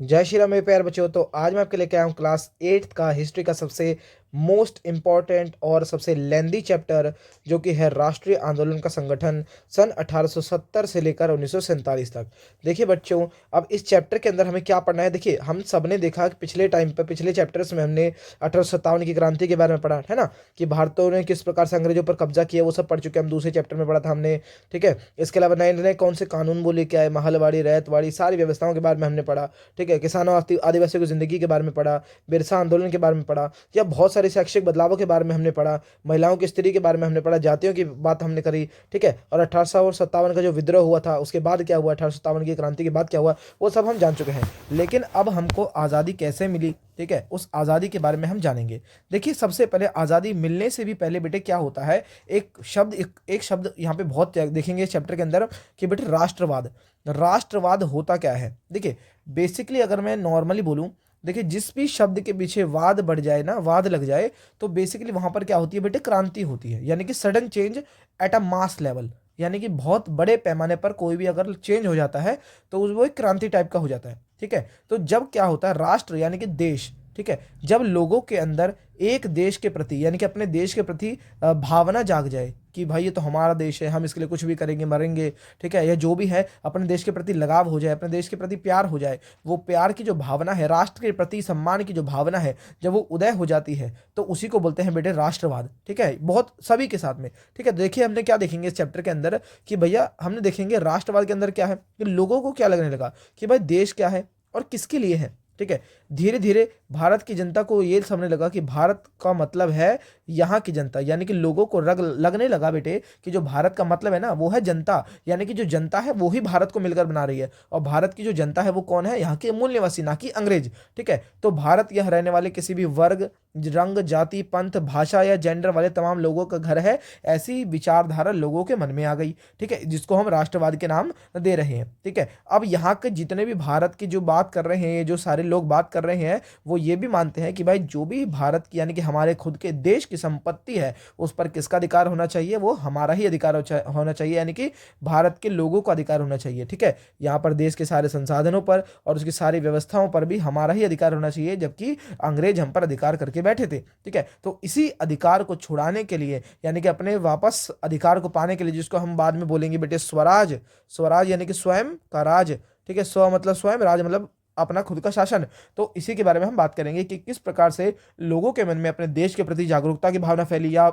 जय श्री राम मेरे प्यारे बच्चों। तो आज मैं आपके लेके आया हूँ क्लास 8th का हिस्ट्री का सबसे मोस्ट इम्पॉर्टेंट और सबसे लेंदी चैप्टर, जो कि है राष्ट्रीय आंदोलन का संगठन सन 1870 से लेकर 1947 तक। देखिए बच्चों, अब इस चैप्टर के अंदर हमें क्या पढ़ना है। देखिए, हम सब ने देखा कि पिछले टाइम पर पिछले चैप्टर्स में हमने 1857 की क्रांति के बारे में पढ़ा है ना, कि भारतीयों ने किस प्रकार से अंग्रेजों पर कब्जा किया, वो सब पढ़ चुके हैं हम। दूसरे चैप्टर में पढ़ा था हमने, ठीक है। इसके अलावा नए नए कौन से कानून बोले क्या है, महलवाड़ी रैयतवाड़ी सारी व्यवस्थाओं के बारे में हमने पढ़ा, ठीक है। किसानों आदिवासियों की जिंदगी के बारे में पढ़ा, बिरसा आंदोलन के बारे में पढ़ा, या बहुत सारे शैक्षिक बदलावों के बारे में हमने पढ़ा, महिलाओं की स्थिति के बारे में हमने पढ़ा, जातियों की बात हमने करी, ठीक है। और 1857 का जो विद्रोह हुआ था उसके बाद क्या हुआ, 1857 की क्रांति के बाद क्या हुआ, वो सब हम जान चुके हैं। लेकिन अब हमको आज़ादी कैसे मिली, ठीक है, उस आज़ादी के बारे में हम जानेंगे। देखिए, सबसे पहले आज़ादी मिलने से भी पहले बेटे क्या होता है, एक शब्द यहाँ पे बहुत देखेंगे इस चैप्टर के अंदर कि बेटे राष्ट्रवाद। राष्ट्रवाद होता क्या है। देखिए, बेसिकली अगर मैं नॉर्मली बोलूं, देखिए जिस भी शब्द के पीछे वाद बढ़ जाए ना, वाद लग जाए, तो बेसिकली वहां पर क्या होती है बेटे, क्रांति होती है। यानी कि sudden change at a mass level, यानी कि बहुत बड़े पैमाने पर कोई भी अगर चेंज हो जाता है तो वो एक क्रांति टाइप का हो जाता है, ठीक है। तो जब क्या होता है, राष्ट्र यानी कि देश, ठीक है, जब लोगों के अंदर एक देश के प्रति यानी कि अपने देश के प्रति भावना जाग जाए कि भाई ये तो हमारा देश है, हम इसके लिए कुछ भी करेंगे, मरेंगे, ठीक है, या जो भी है, अपने देश के प्रति लगाव हो जाए, अपने देश के प्रति प्यार हो जाए, वो प्यार की जो भावना है, राष्ट्र के प्रति सम्मान की जो भावना है, जब वो उदय हो जाती है तो उसी को बोलते हैं बेटे राष्ट्रवाद, ठीक है। बहुत सभी के साथ में, ठीक है। देखिए हमने क्या देखेंगे इस चैप्टर के अंदर कि भैया हमने देखेंगे राष्ट्रवाद के अंदर क्या है, कि लोगों को क्या लगने लगा कि भाई देश क्या है और किसके लिए है, ठीक है। धीरे धीरे भारत की जनता को ये समझने लगा कि भारत का मतलब है यहाँ की जनता, यानी कि लोगों को लगने लगा बेटे कि जो भारत का मतलब है ना वो है जनता, यानी कि जो जनता है वो ही भारत को मिलकर बना रही है। और भारत की जो जनता है वो कौन है, यहाँ के मूल निवासी, ना कि अंग्रेज, ठीक है। तो भारत यह रहने वाले किसी भी वर्ग, रंग, जाति, पंथ, भाषा या जेंडर वाले तमाम लोगों का घर है, ऐसी विचारधारा लोगों के मन में आ गई, ठीक है, जिसको हम राष्ट्रवाद के नाम दे रहे हैं, ठीक है। अब यहाँ के जितने भी भारत की जो बात कर रहे हैं, जो सारे लोग बात कर रहे हैं, वो ये भी मानते हैं कि भाई जो भी भारत की यानी कि हमारे खुद के देश की संपत्ति है उस पर किसका अधिकार होना चाहिए, वो हमारा ही अधिकार होना चाहिए, यानी कि भारत के लोगों का अधिकार होना चाहिए, ठीक है। यहाँ पर देश के सारे संसाधनों पर और उसकी सारी व्यवस्थाओं पर भी हमारा ही अधिकार होना चाहिए, जबकि अंग्रेज हम पर अधिकार करके बैठे थे, ठीक है। तो इसी अधिकार को छुड़ाने के लिए, यानी कि अपने वापस अधिकार को पाने के लिए, जिसको हम बाद में बोलेंगे बेटे स्वराज, स्वराज यानी कि स्वयं का राज, ठीक है। स्व मतलब स्वयं, राज मतलब अपना खुद का शासन। तो इसी के बारे में हम बात करेंगे कि किस प्रकार से लोगों के मन में अपने देश के प्रति जागरूकता की भावना फैली, या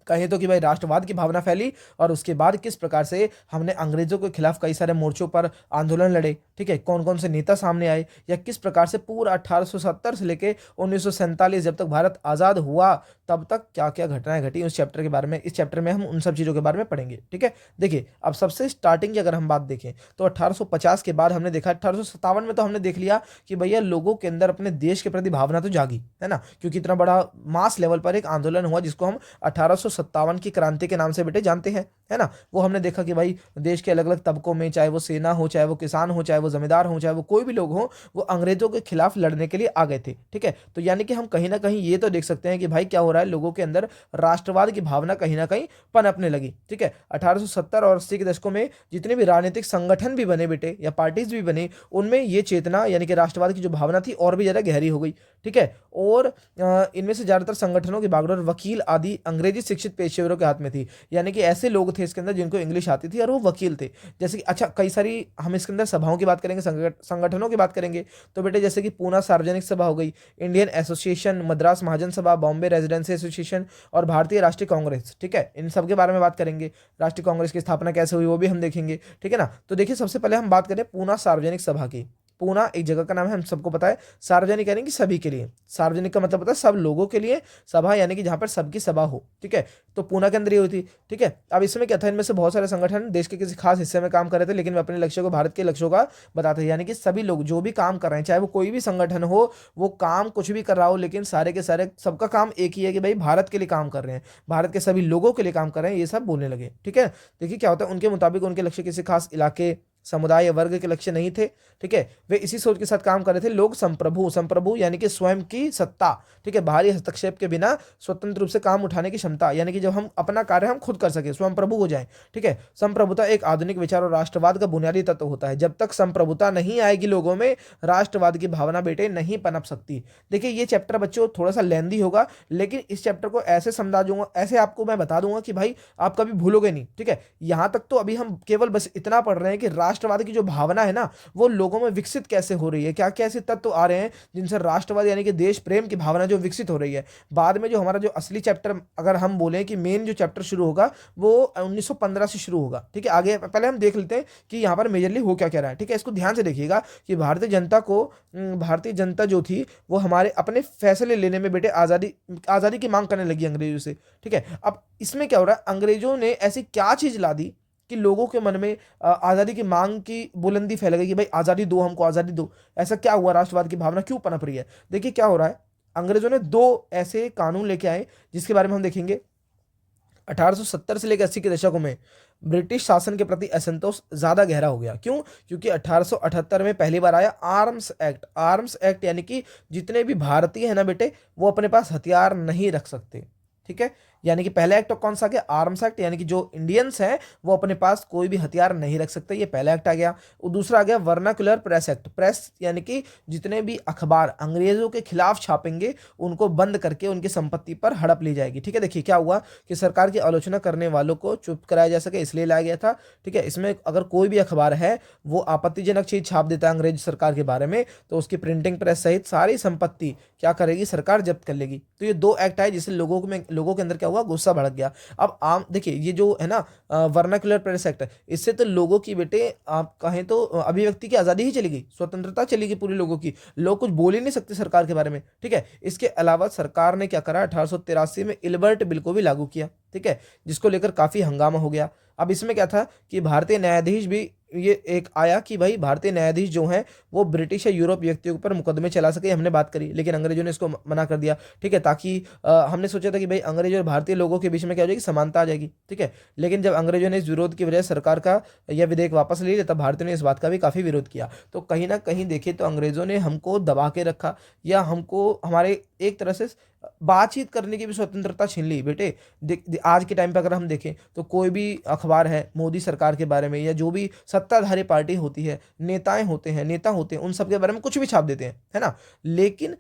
कहें तो कि भाई राष्ट्रवाद की भावना फैली, और उसके बाद किस प्रकार से हमने अंग्रेजों के खिलाफ कई सारे मोर्चों पर आंदोलन लड़े, ठीक है। कौन कौन से नेता सामने आए, या किस प्रकार से पूरा 1870 से लेके 1947 जब तक भारत आज़ाद हुआ तब तक क्या क्या घटनाएं घटी, उस चैप्टर के बारे में, इस चैप्टर में हम उन सब चीज़ों के बारे में पढ़ेंगे, ठीक है। देखिए, अब सबसे स्टार्टिंग की अगर हम बात देखें तो 1850 के बाद हमने देखा, 1857 में तो हमने देख लिया कि भैया लोगों के अंदर अपने देश के प्रति भावना तो जागी, है ना, क्योंकि इतना बड़ा मास लेवल पर एक आंदोलन हुआ जिसको हम 1857 की क्रांति के नाम से बेटे जानते हैं, है ना। वो हमने देखा कि भाई देश के अलग अलग तबकों में, चाहे वो सेना हो, चाहे वो किसान हो, चाहे वो जमींदार हो, चाहे वो कोई भी लोग हो, वो अंग्रेजों के खिलाफ लड़ने के लिए आ गए थे, ठीक है। तो यानी कि हम कहीं ना कहीं ये तो देख सकते हैं कि भाई क्या हो रहा है, लोगों के अंदर राष्ट्रवाद की भावना कहीं ना कहीं पनपने लगी, ठीक है। 1870 और 80 के दशकों में जितने भी राजनीतिक संगठन भी बने बेटे, या पार्टीज भी बनी, उनमें ये चेतना यानी कि राष्ट्रवाद की जो भावना थी और भी ज्यादा गहरी हो गई, ठीक है। और इनमें से ज्यादातर संगठनों की बागडोर वकील आदि अंग्रेजी शिक्षित पेशेवरों के हाथ में थी, यानी कि ऐसे लोग थे इसके अंदर जिनको इंग्लिश आती थी और वो वकील थे। जैसे कि अच्छा, कई सारी हम इसके अंदर सभाओं की बात करेंगे, संगठनों की बात करेंगे, तो बेटे जैसे कि पूना सार्वजनिक सभा हो गई, इंडियन एसोसिएशन, मद्रास महाजन सभा, बॉम्बे रेजिडेंसी एसोसिएशन और भारतीय राष्ट्रीय कांग्रेस, ठीक है, इन सब के बारे में बात करेंगे। राष्ट्रीय कांग्रेस की स्थापना कैसे हुई वो भी हम देखेंगे, ठीक है ना। तो देखिए, सबसे पहले हम बात करें पूना सार्वजनिक सभा की। पूना एक जगह का नाम है, हम सबको पता है। सार्वजनिक यानी कि सभी के लिए, सार्वजनिक का मतलब होता है सब लोगों के लिए, सभा यानी कि जहां पर सबकी सभा हो, ठीक है। तो पूना के अंदर ये हुई थी, ठीक है। अब इसमें क्या था, इनमें से बहुत सारे संगठन देश के किसी खास हिस्से में काम कर रहे थे, लेकिन वे अपने लक्ष्य को भारत के लक्ष्यों का बताते थे, यानी कि सभी लोग जो भी काम कर रहे हैं, चाहे वो कोई भी संगठन हो, वो काम कुछ भी कर रहा हो, लेकिन सारे के सारे सबका काम एक ही है कि भाई भारत के लिए काम कर रहे हैं, भारत के सभी लोगों के लिए काम कर रहे हैं, ये सब बोलने लगे, ठीक है। देखिए क्या होता है, उनके मुताबिक उनके लक्ष्य किसी खास इलाके, समुदाय या वर्ग के लक्ष्य नहीं थे, ठीक है। वे इसी सोच के साथ काम कर रहे थे, लोग संप्रभु, संप्रभु यानी कि स्वयं की सत्ता, ठीक है, बाहरी हस्तक्षेप के बिना स्वतंत्र रूप से काम उठाने की क्षमता, यानी कि जब हम अपना कार्य हम खुद कर सके, स्वयं प्रभु हो जाए, ठीक है। संप्रभुता एक आधुनिक विचार और राष्ट्रवाद का बुनियादी तत्व होता है। जब तक संप्रभुता नहीं आएगी लोगों में, राष्ट्रवाद की भावना बेटे नहीं पनप सकती। देखिए ये चैप्टर बच्चों थोड़ा सा लेंदी होगा, लेकिन इस चैप्टर को ऐसे समझा दूंगा, ऐसे आपको मैं बता दूंगा कि भाई आप कभी भूलोगे नहीं, ठीक है। यहां तक तो अभी हम केवल बस इतना पढ़ रहे हैं कि राष्ट्रवाद की जो भावना है ना, वो लोगों में विकसित कैसे हो रही है, क्या क्या ऐसे तत्व आ रहे हैं जिनसे राष्ट्रवाद यानी कि देश प्रेम की भावना जो विकसित हो रही है। बाद में जो हमारा जो असली चैप्टर, अगर हम बोलें कि मेन जो चैप्टर शुरू होगा वो 1915 से शुरू होगा, ठीक है। आगे पहले हम देख लेते हैं कि यहाँ पर मेजरली हो क्या क्या रहा है, ठीक है। इसको ध्यान से देखिएगा कि भारतीय जनता जो थी वो हमारे अपने फैसले लेने में बेटे आज़ादी की मांग करने लगी अंग्रेजों से, ठीक है। अब इसमें क्या हो रहा है, अंग्रेजों ने ऐसी क्या चीज ला दी कि लोगों के मन में आज़ादी की मांग की बुलंदी फैल गई कि भाई आज़ादी दो, हमको आज़ादी दो। ऐसा क्या हुआ, राष्ट्रवाद की भावना क्यों पनप रही है। देखिए क्या हो रहा है, अंग्रेजों ने दो ऐसे कानून लेके आए जिसके बारे में हम देखेंगे। 1870 से लेकर 80 के दशकों में ब्रिटिश शासन के प्रति असंतोष ज्यादा गहरा हो गया। क्यों? क्योंकि 1878 में पहली बार आया आर्म्स एक्ट। आर्म्स एक्ट यानी कि जितने भी भारतीय है ना बेटे, वो अपने पास हथियार नहीं रख सकते, ठीक है। यानी कि पहला एक्ट तो कौन सा आ गया, आर्म्स एक्ट, यानी कि जो इंडियंस हैं वो अपने पास कोई भी हथियार नहीं रख सकते, ये पहला एक्ट आ गया। और दूसरा आ गया वर्नाक्युलर प्रेस एक्ट। प्रेस यानी कि जितने भी अखबार अंग्रेजों के खिलाफ छापेंगे उनको बंद करके उनकी संपत्ति पर हड़प ली जाएगी, ठीक है। देखिए क्या हुआ कि सरकार की आलोचना करने वालों को चुप कराया जा सके इसलिए लाया गया था, ठीक है। इसमें अगर कोई भी अखबार है वो आपत्तिजनक चीज छाप देता है अंग्रेज सरकार के बारे में, तो उसकी प्रिंटिंग प्रेस सहित सारी संपत्ति क्या करेगी, सरकार जब्त कर लेगी। तो ये दो एक्ट आए जिससे लोगों के अंदर क्या हुआ, गुस्सा भड़क गया। अब आम देखिए ये जो है ना वर्नाक्युलर प्रेस एक्ट, इससे तो लोगों की बेटे आप कहें तो अभिव्यक्ति की आजादी ही चली गई, स्वतंत्रता चली गई पूरी लोगों की, लोग कुछ बोल ही नहीं सकते सरकार के बारे में, ठीक है। इसके अलावा सरकार ने क्या करा, 1883 में इल्बर्ट बिल को भी लागू किया, ठीक है, जिसको लेकर काफी हंगामा हो गया। अब इसमें क्या था कि भारतीय न्यायाधीश भी ये एक आया कि भाई भारतीय न्यायाधीश जो हैं वो ब्रिटिश या यूरोप व्यक्तियों के ऊपर मुकदमे चला सके, हमने बात करी, लेकिन अंग्रेजों ने इसको मना कर दिया, ठीक है। ताकि हमने सोचा था कि भाई अंग्रेज और भारतीय लोगों के बीच में क्या हो जाएगी, समानता आ जाएगी, ठीक है। लेकिन जब अंग्रेजों ने इस विरोध की वजह सरकार का यह विधेयक वापस ले लिया, तब भारतीयों ने इस बात का भी काफी विरोध किया। तो कहीं ना कहीं देखे तो अंग्रेजों ने हमको दबा के रखा, या हमको हमारे एक तरह से बातचीत करने की भी स्वतंत्रता छीन ली बेटे। आज के टाइम पे अगर हम देखें तो कोई भी अखबार है मोदी सरकार के बारे में, या जो भी सत्ताधारी पार्टी होती है, नेता होते हैं, उन सब के बारे में कुछ भी छाप देते हैं, है ना। लेकिन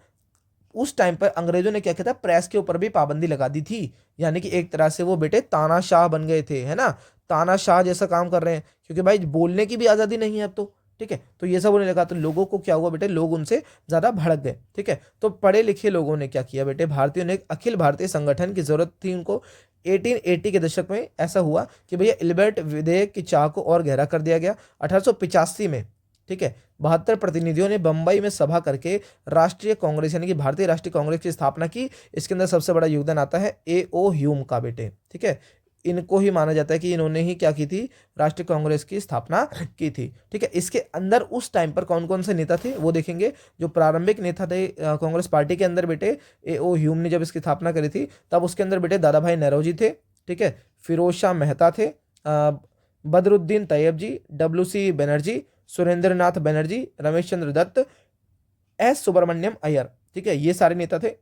उस टाइम पर अंग्रेजों ने क्या किया था, प्रेस के ऊपर भी पाबंदी लगा दी थी। यानी कि एक तरह से वो बेटे तानाशाह बन गए थे, है ना, तानाशाह जैसा काम कर रहे हैं, क्योंकि भाई बोलने की भी आजादी नहीं है अब तो, ठीक है। तो ये सब होने लगा, तो लोगों को क्या हुआ बेटे, लोग उनसे ज्यादा भड़क गए, ठीक है। तो पढ़े लिखे लोगों ने क्या किया बेटे, भारतीयों ने एक अखिल भारतीय संगठन की जरूरत थी उनको। 1880 के दशक में ऐसा हुआ कि भैया इल्बर्ट विधेयक की चाह को और गहरा कर दिया गया। 1885 में, ठीक है, 72 प्रतिनिधियों ने बंबई में सभा करके राष्ट्रीय कांग्रेस यानी कि भारतीय राष्ट्रीय कांग्रेस की स्थापना की। इसके अंदर सबसे बड़ा योगदान आता है A.O. ह्यूम का बेटे, ठीक है। इनको ही माना जाता है कि इन्होंने ही क्या की थी, राष्ट्रीय कांग्रेस की स्थापना की थी, ठीक है। इसके अंदर उस टाइम पर कौन कौन से नेता थे वो देखेंगे। जो प्रारंभिक नेता थे कांग्रेस पार्टी के अंदर बेटे, A.O. ह्यूम ने जब इसकी स्थापना करी थी तब उसके अंदर बेटे दादा भाई नौरोजी थे, ठीक है, फिरोज शाह मेहता थे, बदरुद्दीन तैयब जी, W.C. बनर्जी, सुरेंद्र नाथ बनर्जी, रमेश चंद्र दत्त, S. सुब्रमण्यम अय्यर, ठीक है, ये सारे नेता थे।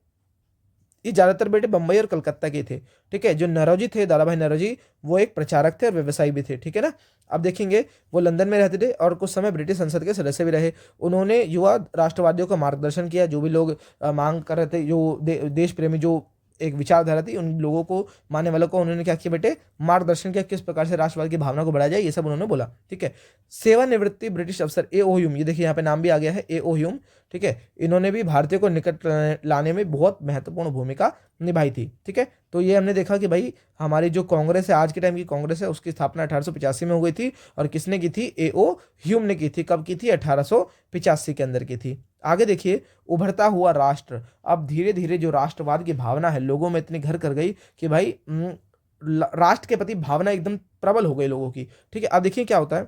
ये ज्यादातर बेटे बंबई और कलकत्ता के थे, ठीक है। जो नौरोजी थे, दादा भाई नौरोजी, वो एक प्रचारक थे और व्यवसायी भी थे, ठीक है ना। अब देखेंगे वो लंदन में रहते थे और कुछ समय ब्रिटिश संसद के सदस्य भी रहे। उन्होंने युवा राष्ट्रवादियों का मार्गदर्शन किया, जो भी लोग मांग कर रहे थे, जो देश प्रेमी जो एक विचारधारा थी, उन लोगों को, मानने वालों को उन्होंने क्या किया बेटे, मार्गदर्शन किया, किस प्रकार से राष्ट्रवाद की भावना को बढ़ाया जाए, ये सब उन्होंने बोला, ठीक है। सेवानिवृत्ति ब्रिटिश अफसर A.O. ह्यूम, ये देखिए यहाँ पे नाम भी आ गया है, A.O. ह्यूम, ठीक है। इन्होंने भी भारतीयों को निकट लाने में बहुत महत्वपूर्ण भूमिका निभाई थी, ठीक है। तो ये हमने देखा कि भाई हमारी जो कांग्रेस है, आज के टाइम की कांग्रेस है, उसकी स्थापना 1885 में हो गई थी, और किसने की थी, A.O. ह्यूम ने की थी। कब की थी, 1885 के अंदर की थी। आगे देखिए, उभरता हुआ राष्ट्र। अब धीरे धीरे जो राष्ट्रवाद की भावना है लोगों में इतनी घर कर गई कि भाई राष्ट्र के प्रति भावना एकदम प्रबल हो गई लोगों की, ठीक है। अब देखिए क्या होता है,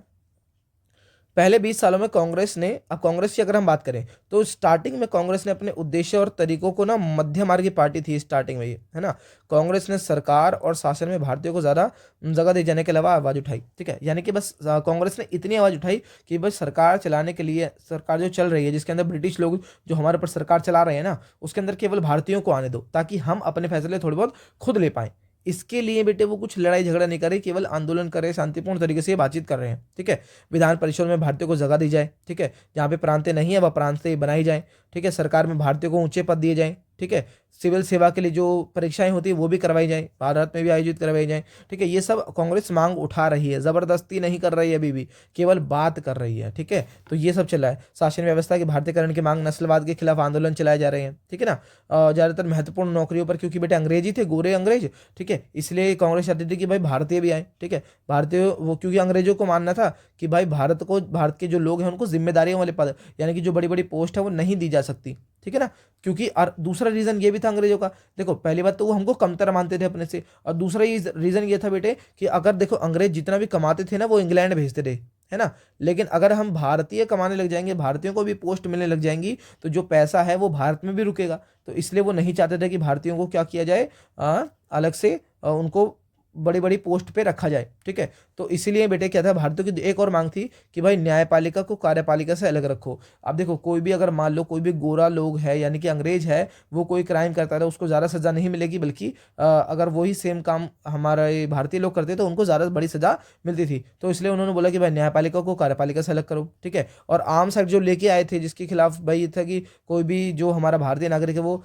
पहले 20 सालों में कांग्रेस ने, अब कांग्रेस की अगर हम बात करें तो स्टार्टिंग में कांग्रेस ने अपने उद्देश्य और तरीकों को ना, मध्य मार्गी पार्टी थी स्टार्टिंग में ये, है ना। कांग्रेस ने सरकार और शासन में भारतीयों को ज़्यादा जगह दे जाने के अलावा आवाज़ उठाई, ठीक है। यानी कि बस कांग्रेस ने इतनी आवाज़ उठाई कि बस सरकार चलाने के लिए, सरकार जो चल रही है जिसके अंदर ब्रिटिश लोग जो हमारे ऊपर सरकार चला रहे हैं ना, उसके अंदर केवल भारतीयों को आने दो ताकि हम अपने फैसले थोड़े बहुत खुद ले पाएं। इसके लिए बेटे वो कुछ लड़ाई झगड़ा नहीं कर रहे, केवल आंदोलन कर रहे, शांतिपूर्ण तरीके से ये बातचीत कर रहे हैं, ठीक है। विधान परिषद में भारतीयों को जगह दी जाए, ठीक है। जहाँ पे प्रांतें नहीं है वह प्रांतें बनाई जाए, ठीक है। सरकार में भारतीयों को ऊंचे पद दिए जाएं, ठीक है। सिविल सेवा के लिए जो परीक्षाएं होती है वो भी करवाई जाए, भारत में भी आयोजित करवाई जाए, ठीक है। ये सब कांग्रेस मांग उठा रही है, जबरदस्ती नहीं कर रही है, अभी भी केवल बात कर रही है, ठीक है। तो ये सब चला है। शासन व्यवस्था के भारतीयकरण की मांग, नस्लवाद के खिलाफ आंदोलन चलाए जा रहे हैं, ठीक है ना। ज्यादातर महत्वपूर्ण नौकरियों पर, क्योंकि बेटे अंग्रेजी थे, गोरे अंग्रेज, ठीक है, इसलिए कांग्रेस चाहती थी कि भाई भारतीय भी आए, ठीक है। भारतीय वो, क्योंकि अंग्रेजों को मानना था कि भाई भारत को, भारत के जो लोग हैं उनको जिम्मेदारियों वाले पद, यानी कि जो बड़ी बड़ी पोस्ट है वो नहीं दी जा सकती, ठीक है ना। क्योंकि और दूसरा रीजन ये भी था अंग्रेजों का, देखो पहली बात तो वो हमको कमतर मानते थे अपने से, और दूसरा ये रीजन ये था बेटे कि अगर देखो अंग्रेज जितना भी कमाते थे ना वो इंग्लैंड भेजते थे, है ना। लेकिन अगर हम भारतीय कमाने लग जाएंगे, भारतीयों को भी पोस्ट मिलने लग जाएंगी, तो जो पैसा है वो भारत में भी रुकेगा। तो इसलिए वो नहीं चाहते थे कि भारतीयों को क्या किया जाए, अलग से उनको बड़ी बड़ी पोस्ट पे रखा जाए, ठीक है। तो इसीलिए बेटे क्या था, भारतीयों की एक और मांग थी कि भाई न्यायपालिका को कार्यपालिका से अलग रखो। अब देखो कोई भी, अगर मान लो कोई भी गोरा लोग है यानी कि अंग्रेज है, वो कोई क्राइम करता है उसको ज़्यादा सजा नहीं मिलेगी, बल्कि अगर वही सेम काम हमारे भारतीय लोग करते तो उनको ज़्यादा बड़ी सजा मिलती थी। तो इसलिए उन्होंने बोला कि भाई न्यायपालिका को कार्यपालिका से अलग करो, ठीक है। और आर्म्स एक्ट जो लेके आए थे जिसके खिलाफ भाई ये था कि कोई भी जो हमारा भारतीय नागरिक है वो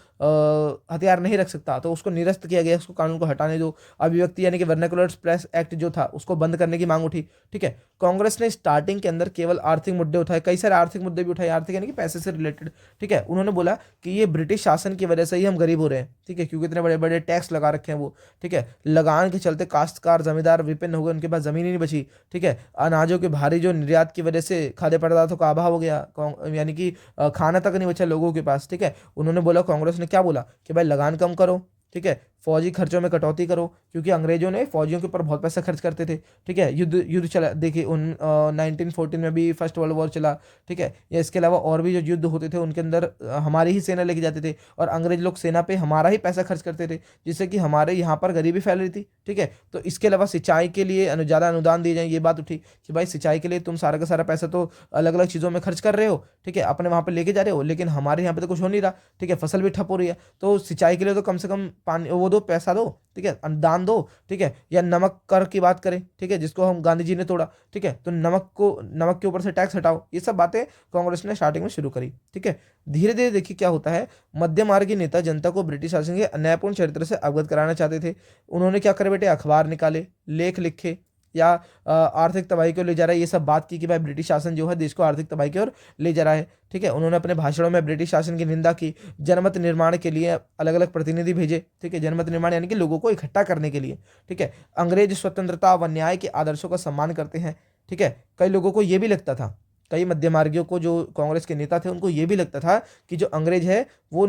हथियार नहीं रख सकता, तो उसको निरस्त किया गया, उसको कानून को हटाने दो। अभिव्यक्ति यानी कि वर्नाकुलर प्रेस एक्ट जो था उसको बंद करने की मांग उठी, ठीक है। कांग्रेस ने स्टार्टिंग के अंदर केवल आर्थिक मुद्दे उठाए, कई सारे आर्थिक मुद्दे भी उठाए, आर्थिक यानी कि पैसे से रिलेटेड, ठीक है। उन्होंने बोला कि ये ब्रिटिश शासन की वजह से ही हम गरीब हो रहे हैं, ठीक है, क्योंकि इतने बड़े बड़े टैक्स लगा रखे हैं वो, ठीक है। लगान के चलते काश्तकार जमींदार विपिन हो गए, उनके पास जमीन ही नहीं बची, ठीक है। अनाजों के भारी जो निर्यात की वजह से खाद्य पदार्थों का अभाव हो गया, यानी कि खाना तक नहीं बचा लोगों के पास, ठीक है। उन्होंने बोला, कांग्रेस ने क्या बोला कि भाई लगान कम करो, ठीक है, फौजी खर्चों में कटौती करो, क्योंकि अंग्रेजों ने फौजियों के ऊपर बहुत पैसा खर्च करते थे, ठीक है। युद्ध युद्ध चला, देखिए 1914 में भी फर्स्ट वर्ल्ड वॉर चला, ठीक है। या इसके अलावा और भी जो युद्ध होते थे उनके अंदर हमारी ही सेना लेके जाते थे, और अंग्रेज लोग सेना पे हमारा ही पैसा खर्च करते थे, जिससे कि हमारे यहाँ पर गरीबी फैल रही थी, ठीक है। तो इसके अलावा सिंचाई के लिए ज़्यादा अनुदान दिए जाए, ये बात उठी कि भाई सिंचाई के लिए तुम सारा का सारा पैसा तो अलग अलग चीज़ों में खर्च कर रहे हो, ठीक है, अपने वहाँ पर लेके जा रहे हो, लेकिन हमारे यहाँ पे तो कुछ हो नहीं रहा, ठीक है, फसल भी ठप हो रही है। तो सिंचाई के लिए तो कम से कम पानी वो दो, पैसा दो, ठीक है, अनुदान दो, ठीक है। या नमक कर की बात करें, ठीक है, जिसको हम गांधी जी ने तोड़ा, ठीक है, तो नमक के ऊपर से टैक्स हटाओ। ये सब बातें कांग्रेस ने स्टार्टिंग में शुरू करी, ठीक है। धीरे धीरे देखिए क्या होता है, मध्य मार्गी नेता जनता को ब्रिटिश शासन के अन्यायपूर्ण चरित्र से अवगत कराना चाहते थे। उन्होंने क्या करे बेटे, अखबार निकाले, लेख लिखे, या आर्थिक तबाही की ओर ले जा रहा है, ये सब बात की कि भाई ब्रिटिश शासन जो है देश को आर्थिक तबाही की ओर ले जा रहा है, ठीक है। उन्होंने अपने भाषणों में ब्रिटिश शासन की निंदा की, जनमत निर्माण के लिए अलग अलग प्रतिनिधि भेजे, ठीक है, जनमत निर्माण यानी कि लोगों को इकट्ठा करने के लिए, ठीक है। अंग्रेज स्वतंत्रता व न्याय के आदर्शों का सम्मान करते हैं, ठीक है। कई लोगों को ये भी लगता था, कई मध्यमार्गियों को जो कांग्रेस के नेता थे उनको ये भी लगता था कि जो अंग्रेज है वो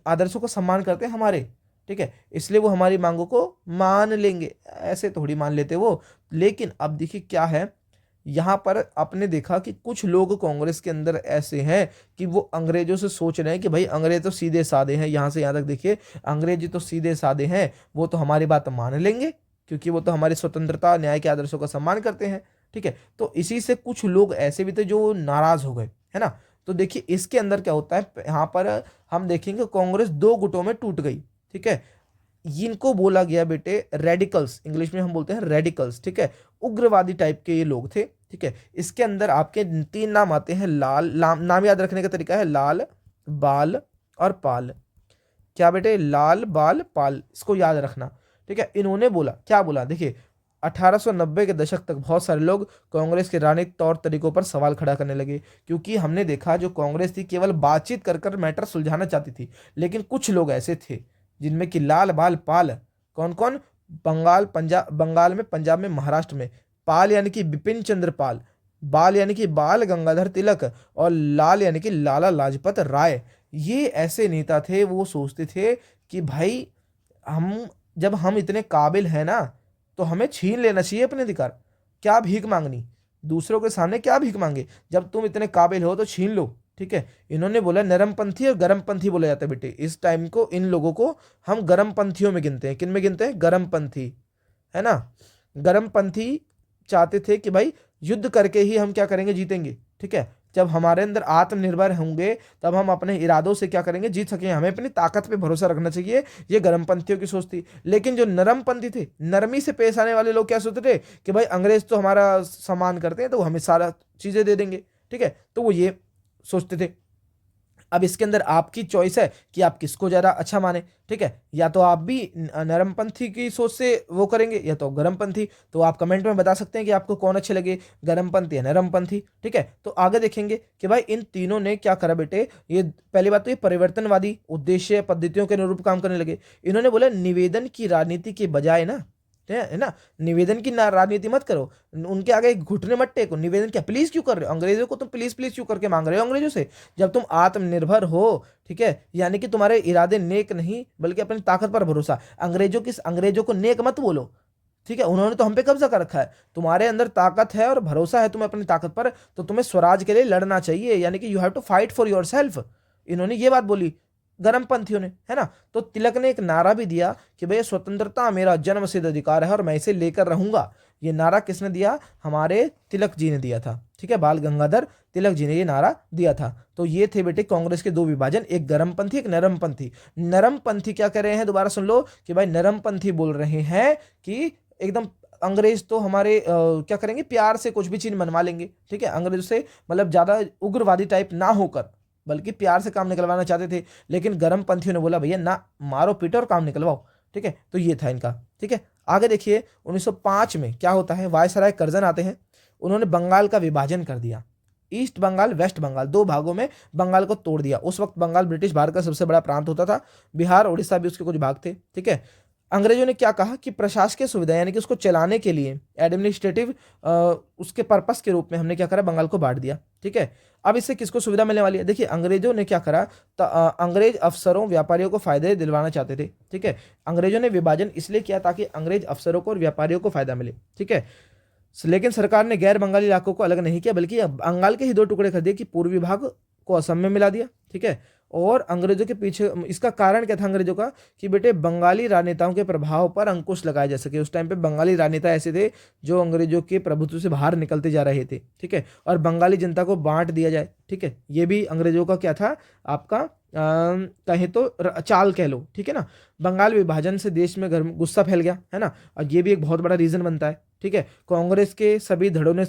आदर्शों का सम्मान करते हैं हमारे, ठीक है, इसलिए वो हमारी मांगों को मान लेंगे। ऐसे थोड़ी मान लेते वो। लेकिन अब देखिए क्या है, यहाँ पर आपने देखा कि कुछ लोग कांग्रेस के अंदर ऐसे हैं कि वो अंग्रेजों से सोच रहे हैं कि भाई अंग्रेज तो सीधे साधे हैं, यहाँ से यहाँ तक देखिए अंग्रेज तो सीधे साधे हैं, वो तो हमारी बात मान लेंगे क्योंकि वो तो हमारी स्वतंत्रता न्याय के आदर्शों का सम्मान करते हैं, ठीक है। तो इसी से कुछ लोग ऐसे भी थे जो नाराज हो गए, है ना। तो देखिए इसके अंदर क्या होता है, यहाँ पर हम देखेंगे कांग्रेस दो गुटों में टूट गई, ठीक है। इनको बोला गया बेटे रेडिकल्स, इंग्लिश में हम बोलते हैं रेडिकल्स, ठीक है, उग्रवादी टाइप के ये लोग थे, ठीक है। इसके अंदर आपके 3 नाम आते हैं, नाम याद रखने का तरीका है लाल, बाल और पाल। क्या बेटे, लाल, बाल, पाल, इसको याद रखना, ठीक है। इन्होंने बोला, क्या बोला, देखिए 1890 के दशक तक बहुत सारे लोग कांग्रेस के राजनीतिक तौर तरीकों पर सवाल खड़ा करने लगे, क्योंकि हमने देखा जो कांग्रेस थी केवल बातचीत कर कर मैटर सुलझाना चाहती थी। लेकिन कुछ लोग ऐसे थे जिनमें कि लाल, बाल, पाल, कौन कौन, बंगाल में, पंजाब में, महाराष्ट्र में, पाल यानी कि बिपिन चंद्र पाल, बाल यानी कि बाल गंगाधर तिलक, और लाल यानी कि लाला लाजपत राय। ये ऐसे नेता थे, वो सोचते थे कि भाई हम, जब हम इतने काबिल हैं ना तो हमें छीन लेना चाहिए अपने अधिकार, क्या भीख मांगनी। दूसरों के सामने क्या भीख मांगे, जब तुम इतने काबिल हो तो छीन लो। ठीक है, इन्होंने बोला नरमपंथी और गरमपंथी बोला जाता है बेटे, इस टाइम को इन लोगों को हम गरमपंथियों में गिनते हैं। किन में गिनते हैं? गरमपंथी, है ना। गरमपंथी चाहते थे कि भाई युद्ध करके ही हम क्या करेंगे, जीतेंगे। ठीक है, जब हमारे अंदर आत्मनिर्भर होंगे तब हम अपने इरादों से क्या करेंगे, जीत सकेंगे। हमें अपनी ताकत पे भरोसा रखना चाहिए, ये गर्मपंथियों की सोच थी। लेकिन जो नरमपंथी थे, नरमी से पेश आने वाले लोग क्या सोचते थे कि भाई अंग्रेज तो हमारा सम्मान करते हैं तो वो हमें सारा चीजें दे देंगे। ठीक है, तो वो ये सोचते थे। अब इसके अंदर आपकी चॉइस है कि आप किसको ज्यादा अच्छा माने। ठीक है, या तो आप भी नरमपंथी की सोच से वो करेंगे या तो गरमपंथी। तो आप कमेंट में बता सकते हैं कि आपको कौन अच्छे लगे, गरमपंथी या नरमपंथी। ठीक है, तो आगे देखेंगे कि भाई इन तीनों ने क्या करा बेटे। ये पहली बात तो ये परिवर्तनवादी उद्देश्य पद्धतियों के अनुरूप काम करने लगे। इन्होंने बोला निवेदन की राजनीति के बजाय ना, है ना, निवेदन की ना राजनीति मत करो, उनके आगे घुटने मत टेको। निवेदन क्या, प्लीज क्यों कर रहे हो अंग्रेजों को, तुम प्लीज प्लीज क्यों करके मांग रहे हो अंग्रेजों से, जब तुम आत्मनिर्भर हो। ठीक है, यानी कि तुम्हारे इरादे नेक नहीं बल्कि अपनी ताकत पर भरोसा। अंग्रेजों को नेक मत बोलो। ठीक है, उन्होंने तो हम पे कब्जा कर रखा है, तुम्हारे अंदर ताकत है और भरोसा है तुम्हें अपनी ताकत पर, तो तुम्हें स्वराज के लिए लड़ना चाहिए, यानी कि you have to fight for yourself. इन्होंने ये बात बोली गरमपंथियों ने, है ना। तो तिलक ने एक नारा भी दिया कि भैया स्वतंत्रता मेरा जन्मसिद्ध अधिकार है और मैं इसे लेकर रहूंगा। ये नारा किसने दिया? हमारे तिलक जी ने दिया था। ठीक है, बाल गंगाधर तिलक जी ने ये नारा दिया था। तो ये थे बेटे कांग्रेस के दो विभाजन, एक गरमपंथी एक नरमपंथी। नरमपंथी क्या कर रहे हैं, दोबारा सुन लो कि भाई नरमपंथी बोल रहे हैं कि एकदम अंग्रेज तो हमारे क्या करेंगे, प्यार से कुछ भी चीज मनवा लेंगे। ठीक है, अंग्रेजों से मतलब ज्यादा उग्रवादी टाइप ना होकर बल्कि प्यार से काम निकलवाना चाहते थे। लेकिन गर्म पंथियों ने बोला भैया ना, मारो पीटो और काम निकलवाओ। ठीक है, तो ये था इनका। ठीक है, आगे देखिए 1905 में क्या होता है, वायसराय कर्जन आते हैं, उन्होंने बंगाल का विभाजन कर दिया। ईस्ट बंगाल वेस्ट बंगाल दो भागों में बंगाल को तोड़ दिया। उस वक्त बंगाल ब्रिटिश भारत का सबसे बड़ा प्रांत होता था, बिहार उड़ीसा भी उसके कुछ भाग थे। ठीक है, अंग्रेजों ने क्या कहा कि प्रशासकीय सुविधा यानी कि उसको चलाने के लिए एडमिनिस्ट्रेटिव उसके पर्पस के रूप में हमने क्या करा, बंगाल को बांट दिया। ठीक है, अब इससे किसको सुविधा मिलने वाली है? देखिए अंग्रेजों ने क्या करा, अंग्रेज अफसरों व्यापारियों को फायदे दिलवाना चाहते थे। ठीक है, अंग्रेजों ने विभाजन इसलिए किया ताकि अंग्रेज अफसरों को और व्यापारियों को फायदा मिले। ठीक है, लेकिन सरकार ने गैर बंगाली इलाकों को अलग नहीं किया बल्कि बंगाल के ही दो टुकड़े कर दिए कि पूर्वी भाग को असम में मिला दिया। ठीक है, और अंग्रेजों के पीछे इसका कारण क्या था अंग्रेजों का, कि बेटे बंगाली राजनेताओं के प्रभाव पर अंकुश लगाया जा सके। उस टाइम पे बंगाली राजनेता ऐसे थे जो अंग्रेजों के प्रभुत्व से बाहर निकलते जा रहे थे। ठीक है, और बंगाली जनता को बांट दिया जाए। ठीक है, ये भी अंग्रेजों का क्या था, आपका कहें तो चाल कह लो। ठीक है ना, बंगाल विभाजन से देश में गुस्सा फैल गया, है ना, और ये भी एक बहुत बड़ा रीजन बनता है। ठीक है, कांग्रेस के सभी धड़ों ने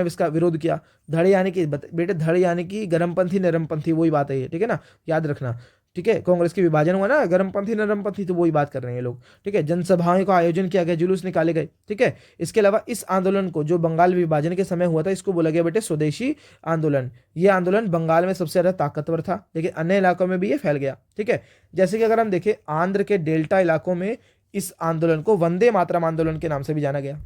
इसका विरोध किया। धड़ यानी कि बेटे, धड़ यानी कि गर्मपंथी नरमपंथी वही बात है ये। ठीक है ना, याद रखना। ठीक है, कांग्रेस की विभाजन हुआ ना, गर्मपंथी नरमपंथी, तो वही बात कर रहे हैं ये लोग। ठीक है, जनसभाओं का आयोजन किया गया, जुलूस निकाले गए। ठीक है, इसके अलावा इस आंदोलन को जो बंगाल विभाजन के समय हुआ था इसको बोला गया बेटे स्वदेशी आंदोलन। ये आंदोलन बंगाल में सबसे ज्यादा ताकतवर था लेकिन अन्य इलाकों में भी ये फैल गया। ठीक है, जैसे कि अगर हम देखें आंध्र के डेल्टा इलाकों में इस आंदोलन को वंदे मातरम आंदोलन के नाम से भी जाना गया।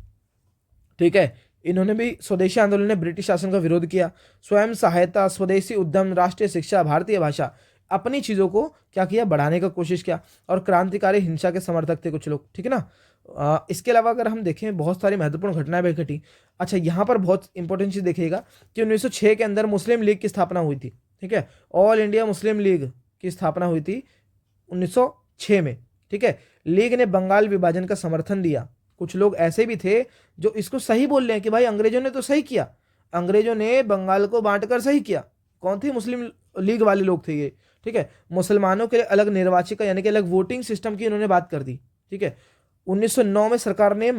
ठीक है, इन्होंने भी स्वदेशी आंदोलन ने ब्रिटिश शासन का विरोध किया। स्वयं सहायता, स्वदेशी उद्यम, राष्ट्रीय शिक्षा, भारतीय भाषा, अपनी चीजों को क्या किया, बढ़ाने का कोशिश किया। और क्रांतिकारी हिंसा के समर्थक थे कुछ लोग। ठीक है ना, इसके अलावा अगर हम देखें बहुत सारी महत्वपूर्ण घटनाएं भी घटी। अच्छा, यहाँ पर बहुत इंपॉर्टेंट चीज देखिएगा कि 1906 के अंदर मुस्लिम लीग की स्थापना हुई थी। ठीक है, ऑल इंडिया मुस्लिम लीग की स्थापना हुई थी 1906 में। ठीक है, लीग ने बंगाल विभाजन का समर्थन दिया। कुछ लोग ऐसे भी थे जो इसको सही बोल रहे हैं कि भाई अंग्रेजों ने तो सही किया, अंग्रेजों ने बंगाल को बांटकर सही किया। कौन थे? मुस्लिम लीग वाले लोग थे ये। ठीक है, मुसलमानों के लिए अलग निर्वाचिका यानी कि अलग वोटिंग सिस्टम की इन्होंने बात कर दी। ठीक है, 1909 में सरकार ने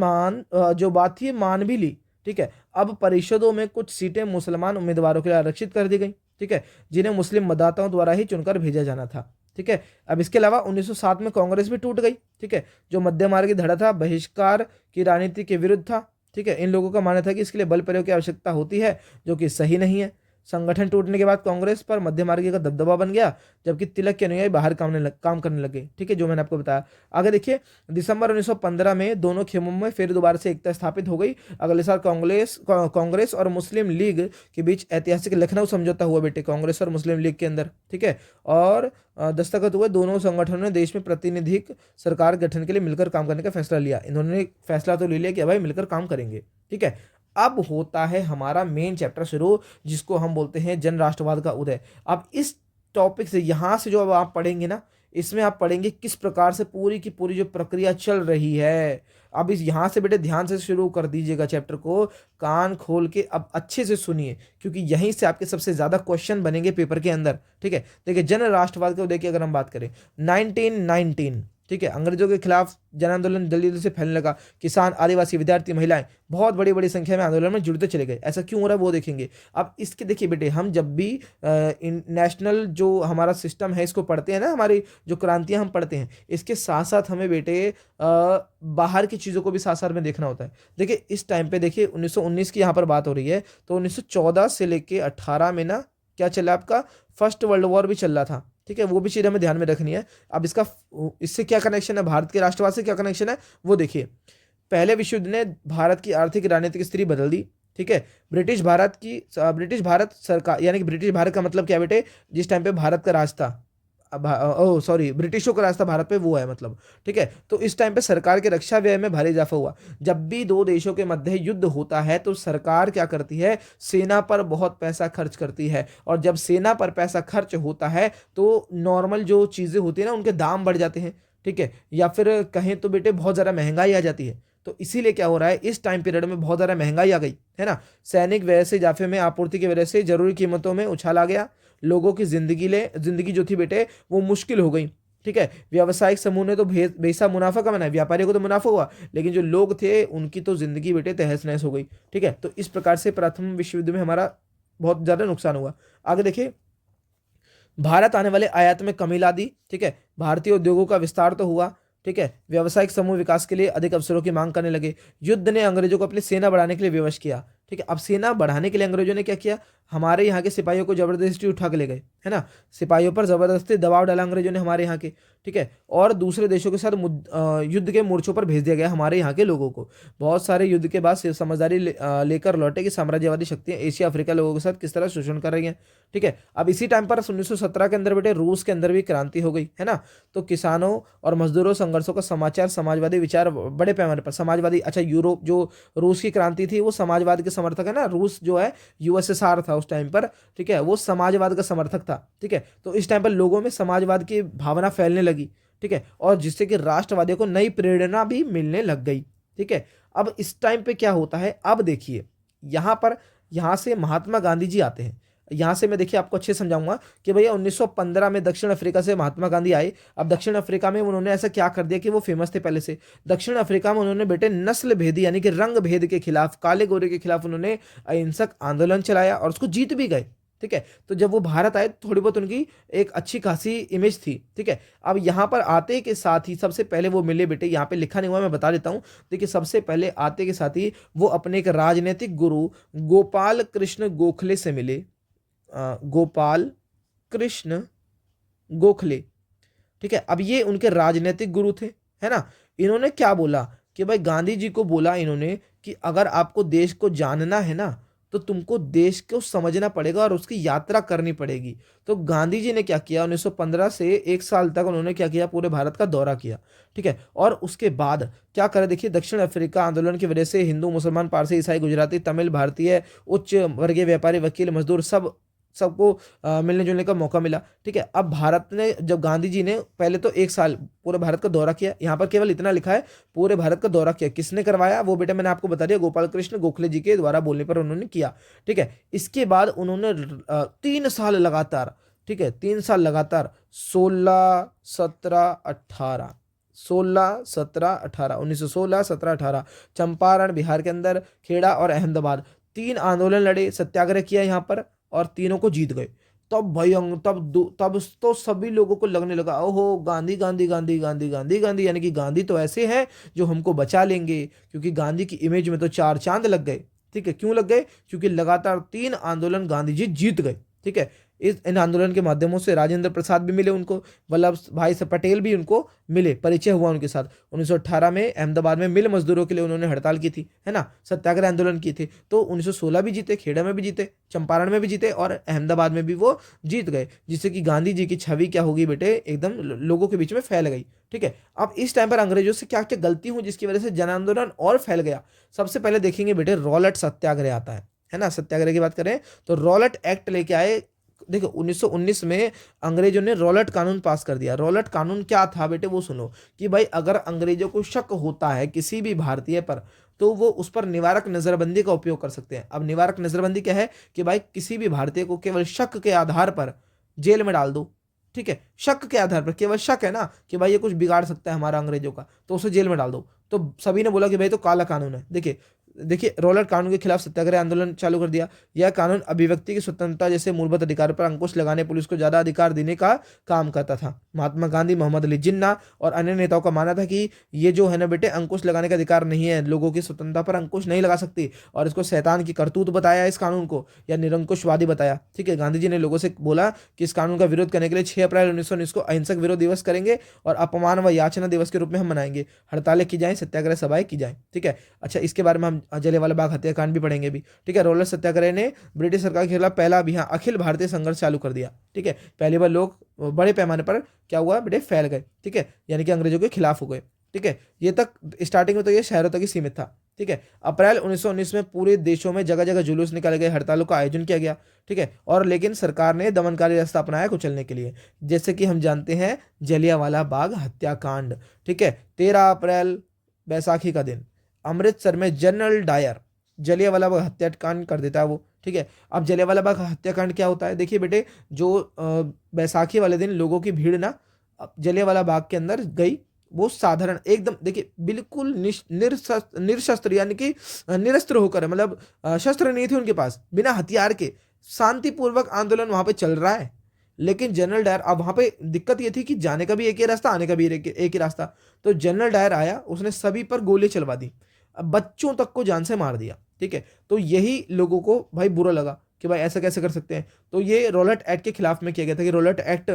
जो बात थी मान भी ली। ठीक है, अब परिषदों में कुछ सीटें मुसलमान उम्मीदवारों के लिए आरक्षित कर दी गई। ठीक है, जिन्हें मुस्लिम मतदाताओं द्वारा ही चुनकर भेजा जाना था। ठीक है, अब इसके अलावा 1907 में कांग्रेस भी टूट गई। ठीक है, जो मध्य मार्गी धड़ा था, बहिष्कार की राजनीति के विरुद्ध था। ठीक है, इन लोगों का मानना था कि इसके लिए बल प्रयोग की आवश्यकता होती है, जो कि सही नहीं है। संगठन टूटने के बाद कांग्रेस पर मध्य मार्गी का दबदबा बन गया, जबकि तिलक के अनुयायी बाहर काम करने लगे। ठीक है, जो मैंने आपको बताया। आगे देखिए, दिसंबर 1915 में दोनों खेमों में फिर दोबारा से एकता स्थापित हो गई। अगले साल कांग्रेस और मुस्लिम लीग के बीच ऐतिहासिक लखनऊ समझौता हुआ बेटे, कांग्रेस और मुस्लिम लीग के अंदर। ठीक है, और दस्तखत हुए। दोनों संगठनों ने देश में प्रतिनिधिक सरकार गठन के लिए मिलकर काम करने का फैसला लिया। इन्होंने फैसला तो ले लिया कि भाई मिलकर काम करेंगे। ठीक है, अब होता है हमारा मेन चैप्टर शुरू, जिसको हम बोलते हैं जन राष्ट्रवाद का उदय। अब इस टॉपिक से, यहाँ से जो अब आप पढ़ेंगे ना, इसमें आप पढ़ेंगे किस प्रकार से पूरी की पूरी जो प्रक्रिया चल रही है। अब इस यहाँ से बेटे ध्यान से शुरू कर दीजिएगा चैप्टर को, कान खोल के अब अच्छे से सुनिए, क्योंकि यहीं से आपके सबसे ज्यादा क्वेश्चन बनेंगे पेपर के अंदर। ठीक है, देखिए जन राष्ट्रवाद को देखिए, अगर हम बात करें 1919, ठीक है, अंग्रेजों के खिलाफ जन आंदोलन जल्दी जल्दी से फैलने लगा। किसान, आदिवासी, विद्यार्थी, महिलाएं बहुत बड़ी बड़ी संख्या में आंदोलन में जुड़ते चले गए। ऐसा क्यों हो रहा है वो देखेंगे। अब इसके देखिए बेटे, हम जब भी नेशनल जो हमारा सिस्टम है इसको पढ़ते हैं ना, हमारी जो क्रांतियां हम पढ़ते हैं, इसके साथ साथ हमें बेटे बाहर की चीज़ों को भी साथ साथ में देखना होता है। देखिए इस टाइम पे देखिए 1919 की यहाँ पर बात हो रही है, तो 1914 से लेके 18 में ना क्या चला आपका, फर्स्ट वर्ल्ड वॉर भी चल रहा था। ठीक है, वो भी चीज़ हमें ध्यान में रखनी है। अब इसका इससे क्या कनेक्शन है, भारत के राष्ट्रवाद से क्या कनेक्शन है वो देखिए। पहले विश्व युद्ध ने भारत की आर्थिक राजनीतिक स्थिति बदल दी। ठीक है, ब्रिटिश भारत सरकार, यानी कि ब्रिटिश भारत का मतलब क्या बेटे, जिस टाइम पे भारत का राज था, ओ सॉरी, ब्रिटिशों का राज था भारत पे, वो है मतलब। ठीक है, तो इस टाइम पे सरकार के रक्षा व्यय में भारी इजाफा हुआ। जब भी दो देशों के मध्य युद्ध होता है तो सरकार क्या करती है, सेना पर बहुत पैसा खर्च करती है, और जब सेना पर पैसा खर्च होता है तो नॉर्मल जो चीजें होती है ना उनके दाम बढ़ जाते हैं। ठीक है, या फिर कहें तो बेटे बहुत ज्यादा महंगाई आ जाती है। तो इसीलिए क्या हो रहा है, इस टाइम पीरियड में बहुत ज्यादा महंगाई आ गई है ना, सैनिक व्यय से इजाफे में आपूर्ति की वजह से जरूरी कीमतों में उछाल आ गया। लोगों की जिंदगी जो थी बेटे वो मुश्किल हो गई। ठीक है, व्यावसायिक समूह ने तो बेसा मुनाफा कमाना है, व्यापारियों को तो मुनाफा हुआ, लेकिन जो लोग थे उनकी तो जिंदगी बेटे तहस नहस हो गई। ठीक है, तो इस प्रकार से प्रथम विश्व युद्ध में हमारा बहुत ज्यादा नुकसान हुआ। आगे देखिए, भारत आने वाले आयात में कमी ला दी। ठीक है, भारतीय उद्योगों का विस्तार तो हुआ। ठीक है, व्यावसायिक समूह विकास के लिए अधिक अवसरों की मांग करने लगे। युद्ध ने अंग्रेजों को अपनी सेना बढ़ाने के लिए विवश किया। ठीक है, अब सेना बढ़ाने के लिए अंग्रेजों ने क्या किया, हमारे यहाँ के सिपाहियों को जबरदस्ती उठा के ले गए, है ना, सिपाहियों पर जबरदस्ती दबाव डाला अंग्रेजों ने हमारे यहाँ के। ठीक है, और दूसरे देशों के साथ युद्ध के मोर्चों पर भेज दिया गया हमारे यहाँ के लोगों को। बहुत सारे युद्ध के बाद समझदारी लेकर लौटे कि साम्राज्यवादी शक्तियां एशिया अफ्रीका लोगों के साथ किस तरह शोषण कर रही हैं। ठीक है, अब इसी टाइम पर 1917 के अंदर बेटे रूस के अंदर भी क्रांति हो गई, है ना, तो किसानों और मजदूरों संघर्षों का समाचार समाजवादी विचार बड़े पैमाने पर, समाजवादी, अच्छा यूरोप जो रूस की क्रांति थी वो समाजवाद के समर्थक है ना, रूस जो है यूएसएसआर था उस टाइम पर। ठीक है, वो समाजवाद का समर्थक था। ठीक है, तो इस टाइम पर लोगों में समाजवाद की भावना फैलने लगी। ठीक है, और जिससे कि राष्ट्रवादियों को नई प्रेरणा भी मिलने लग गई। ठीक है, अब इस टाइम पे क्या होता है, अब देखिए यहां से महात्मा गांधी जी आते हैं। यहां से मैं देखिए आपको अच्छे समझाऊंगा कि भैया 1915 में दक्षिण अफ्रीका से महात्मा गांधी आए। अब दक्षिण अफ्रीका में उन्होंने ऐसा क्या कर दिया कि वो फेमस थे पहले से। दक्षिण अफ्रीका में उन्होंने बेटे नस्ल भेदी यानी कि रंग भेद के खिलाफ, काले गोरे के खिलाफ उन्होंने अहिंसक आंदोलन चलाया और उसको जीत भी गए। ठीक है, तो जब वो भारत आए थोड़ी बहुत उनकी एक अच्छी खासी इमेज थी। ठीक है, अब यहाँ पर आते के साथ ही सबसे पहले वो मिले बेटे, यहाँ पे लिखा नहीं हुआ मैं बता देता हूँ। देखिए सबसे पहले आते के साथ ही वो अपने एक राजनीतिक गुरु गोपाल कृष्ण गोखले से मिले। गोपाल कृष्ण गोखले। ठीक है, अब ये उनके राजनीतिक गुरु थे, है ना। इन्होंने क्या बोला कि भाई, गांधी जी को बोला इन्होंने कि अगर आपको देश को जानना है ना तो तुमको देश को समझना पड़ेगा और उसकी यात्रा करनी पड़ेगी। तो गांधी जी ने क्या किया, 1915 से एक साल तक उन्होंने क्या किया, पूरे भारत का दौरा किया। ठीक है, और उसके बाद क्या करे, देखिए दक्षिण अफ्रीका आंदोलन की वजह से हिंदू, मुसलमान, पारसी, ईसाई, गुजराती, तमिल, भारतीय, उच्च वर्गीय, व्यापारी, वकील, मजदूर सबको मिलने जुलने का मौका मिला। ठीक है, अब भारत ने, जब गांधी जी ने पहले तो एक साल पूरे भारत का दौरा किया, यहाँ पर केवल इतना लिखा है पूरे भारत का दौरा किया, किसने करवाया वो बेटा मैंने आपको बता दिया, गोपाल कृष्ण गोखले जी के द्वारा बोलने पर उन्होंने किया। ठीक है, इसके बाद उन्होंने 3 साल लगातार, ठीक है 3 साल लगातार, 16 17 18, 16 17 18, 1916 17 18 चंपारण बिहार के अंदर, खेड़ा और अहमदाबाद 3 आंदोलन लड़े, सत्याग्रह किया यहाँ पर और तीनों को जीत गए। तब भयंकर, तब तो सभी लोगों को लगने लगा, ओहो गांधी गांधी गांधी गांधी गांधी गांधी, यानी कि गांधी तो ऐसे हैं जो हमको बचा लेंगे, क्योंकि गांधी की इमेज में तो 4 चांद लग गए। ठीक है, क्यों लग गए, क्योंकि लगातार 3 आंदोलन गांधी जी जीत गए। ठीक है, इस इन आंदोलन के माध्यमों से राजेंद्र प्रसाद भी मिले उनको, वल्लभ भाई से पटेल भी उनको मिले, परिचय हुआ उनके साथ। 1918 में अहमदाबाद में मिल मजदूरों के लिए उन्होंने हड़ताल की थी, है ना, सत्याग्रह आंदोलन की थी। तो 1916 भी जीते, खेड़ा में भी जीते, चंपारण में भी जीते और अहमदाबाद में भी वो जीत गए, जिससे कि गांधी जी की छवि क्या होगी बेटे, एकदम लोगों के बीच में फैल गई। ठीक है, अब इस टाइम पर अंग्रेजों से क्या क्या गलती हुई जिसकी वजह से जन आंदोलन और फैल गया। सबसे पहले देखेंगे बेटे, रॉलेट सत्याग्रह आता है ना। सत्याग्रह की बात करें तो रॉलेट एक्ट लेके आए। देखो 1919 में अंग्रेजों ने रॉलेट कानून पास कर दिया। रॉलेट कानून क्या था बेटे, वो सुनो कि भाई अगर अंग्रेजों को शक होता है किसी भी भारतीय पर, तो वो उस पर निवारक नजरबंदी का उपयोग कर सकते हैं। अब निवारक नजरबंदी क्या है कि भाई किसी भी भारतीय को केवल शक के आधार पर जेल में डाल दो। ठीक है, शक के आधार पर, केवल शक है ना कि भाई ये कुछ बिगाड़ सकता है हमारा अंग्रेजों का, तो उसे जेल में डाल दो। तो सभी ने बोला कि भाई तो काला कानून है। देखिए देखिए, रॉलेट कानून के खिलाफ सत्याग्रह आंदोलन चालू कर दिया। यह कानून अभिव्यक्ति की स्वतंत्रता जैसे मूलभूत अधिकारों पर अंकुश लगाने, पुलिस को ज्यादा अधिकार देने का काम करता था। महात्मा गांधी, मोहम्मद अली जिन्ना और अन्य नेताओं का मानना था कि ये जो है ना बेटे, अंकुश लगाने का अधिकार नहीं है, लोगों की स्वतंत्रता पर अंकुश नहीं लगा सकती, और इसको शैतान की करतूत बताया इस कानून को, या निरंकुशवादी बताया। ठीक है, गांधी जी ने लोगों से बोला कि इस कानून का विरोध करने के लिए 6 अप्रैल 1919 को अहिंसक विरोध दिवस करेंगे और अपमान व याचना दिवस के रूप में हम मनाएंगे। हड़तालें की जाएं, सत्याग्रह सभाएं की जाएं। ठीक है, अच्छा, इसके बारे में हम जलियांवाला बाग हत्याकांड भी पढ़ेंगे भी। ठीक है, रॉलेट सत्याग्रह ने ब्रिटिश सरकार के खिलाफ पहला अभियान अखिल भारतीय संघर्ष चालू कर दिया। ठीक है, पहली बार लोग बड़े पैमाने पर क्या हुआ बेटे, फैल गए। ठीक है, यानी कि अंग्रेजों के खिलाफ हो गए। ठीक है, ये तक स्टार्टिंग में तो ये शहरों तक ही सीमित था। ठीक है, अप्रैल 1919 में पूरे देशों में जगह जगह जुलूस निकाले गए, हड़तालों का आयोजन किया गया। ठीक है, और लेकिन सरकार ने दमनकारी रास्ता अपनाया कुचलने के लिए, जैसे कि हम जानते हैं जलियांवाला बाग हत्याकांड। ठीक है, 13 अप्रैल बैसाखी का दिन अमृतसर में जनरल डायर जलियांवाला बाग हत्याकांड कर देता है वो। ठीक है, अब जलियांवाला बाग हत्याकांड क्या होता है, देखिए बेटे, जो बैसाखी वाले दिन लोगों की भीड़ ना जलियांवाला बाग के अंदर गई, वो साधारण एकदम, देखिए बिल्कुल निरशस्त्र यानी कि निरस्त्र होकर, मतलब शस्त्र नहीं थे उनके पास, बिना हथियार के शांतिपूर्वक आंदोलन वहां पे चल रहा है। लेकिन जनरल डायर, अब वहां पे दिक्कत ये थी कि जाने का भी एक ही रास्ता, आने का भी एक ही रास्ता। तो जनरल डायर आया, उसने सभी पर गोली चलवा दी, अब बच्चों तक को जान से मार दिया। ठीक है, तो यही लोगों को भाई बुरा लगा कि भाई ऐसा कैसे कर सकते हैं। तो ये रॉलेट एक्ट के खिलाफ में किया गया था कि रॉलेट एक्ट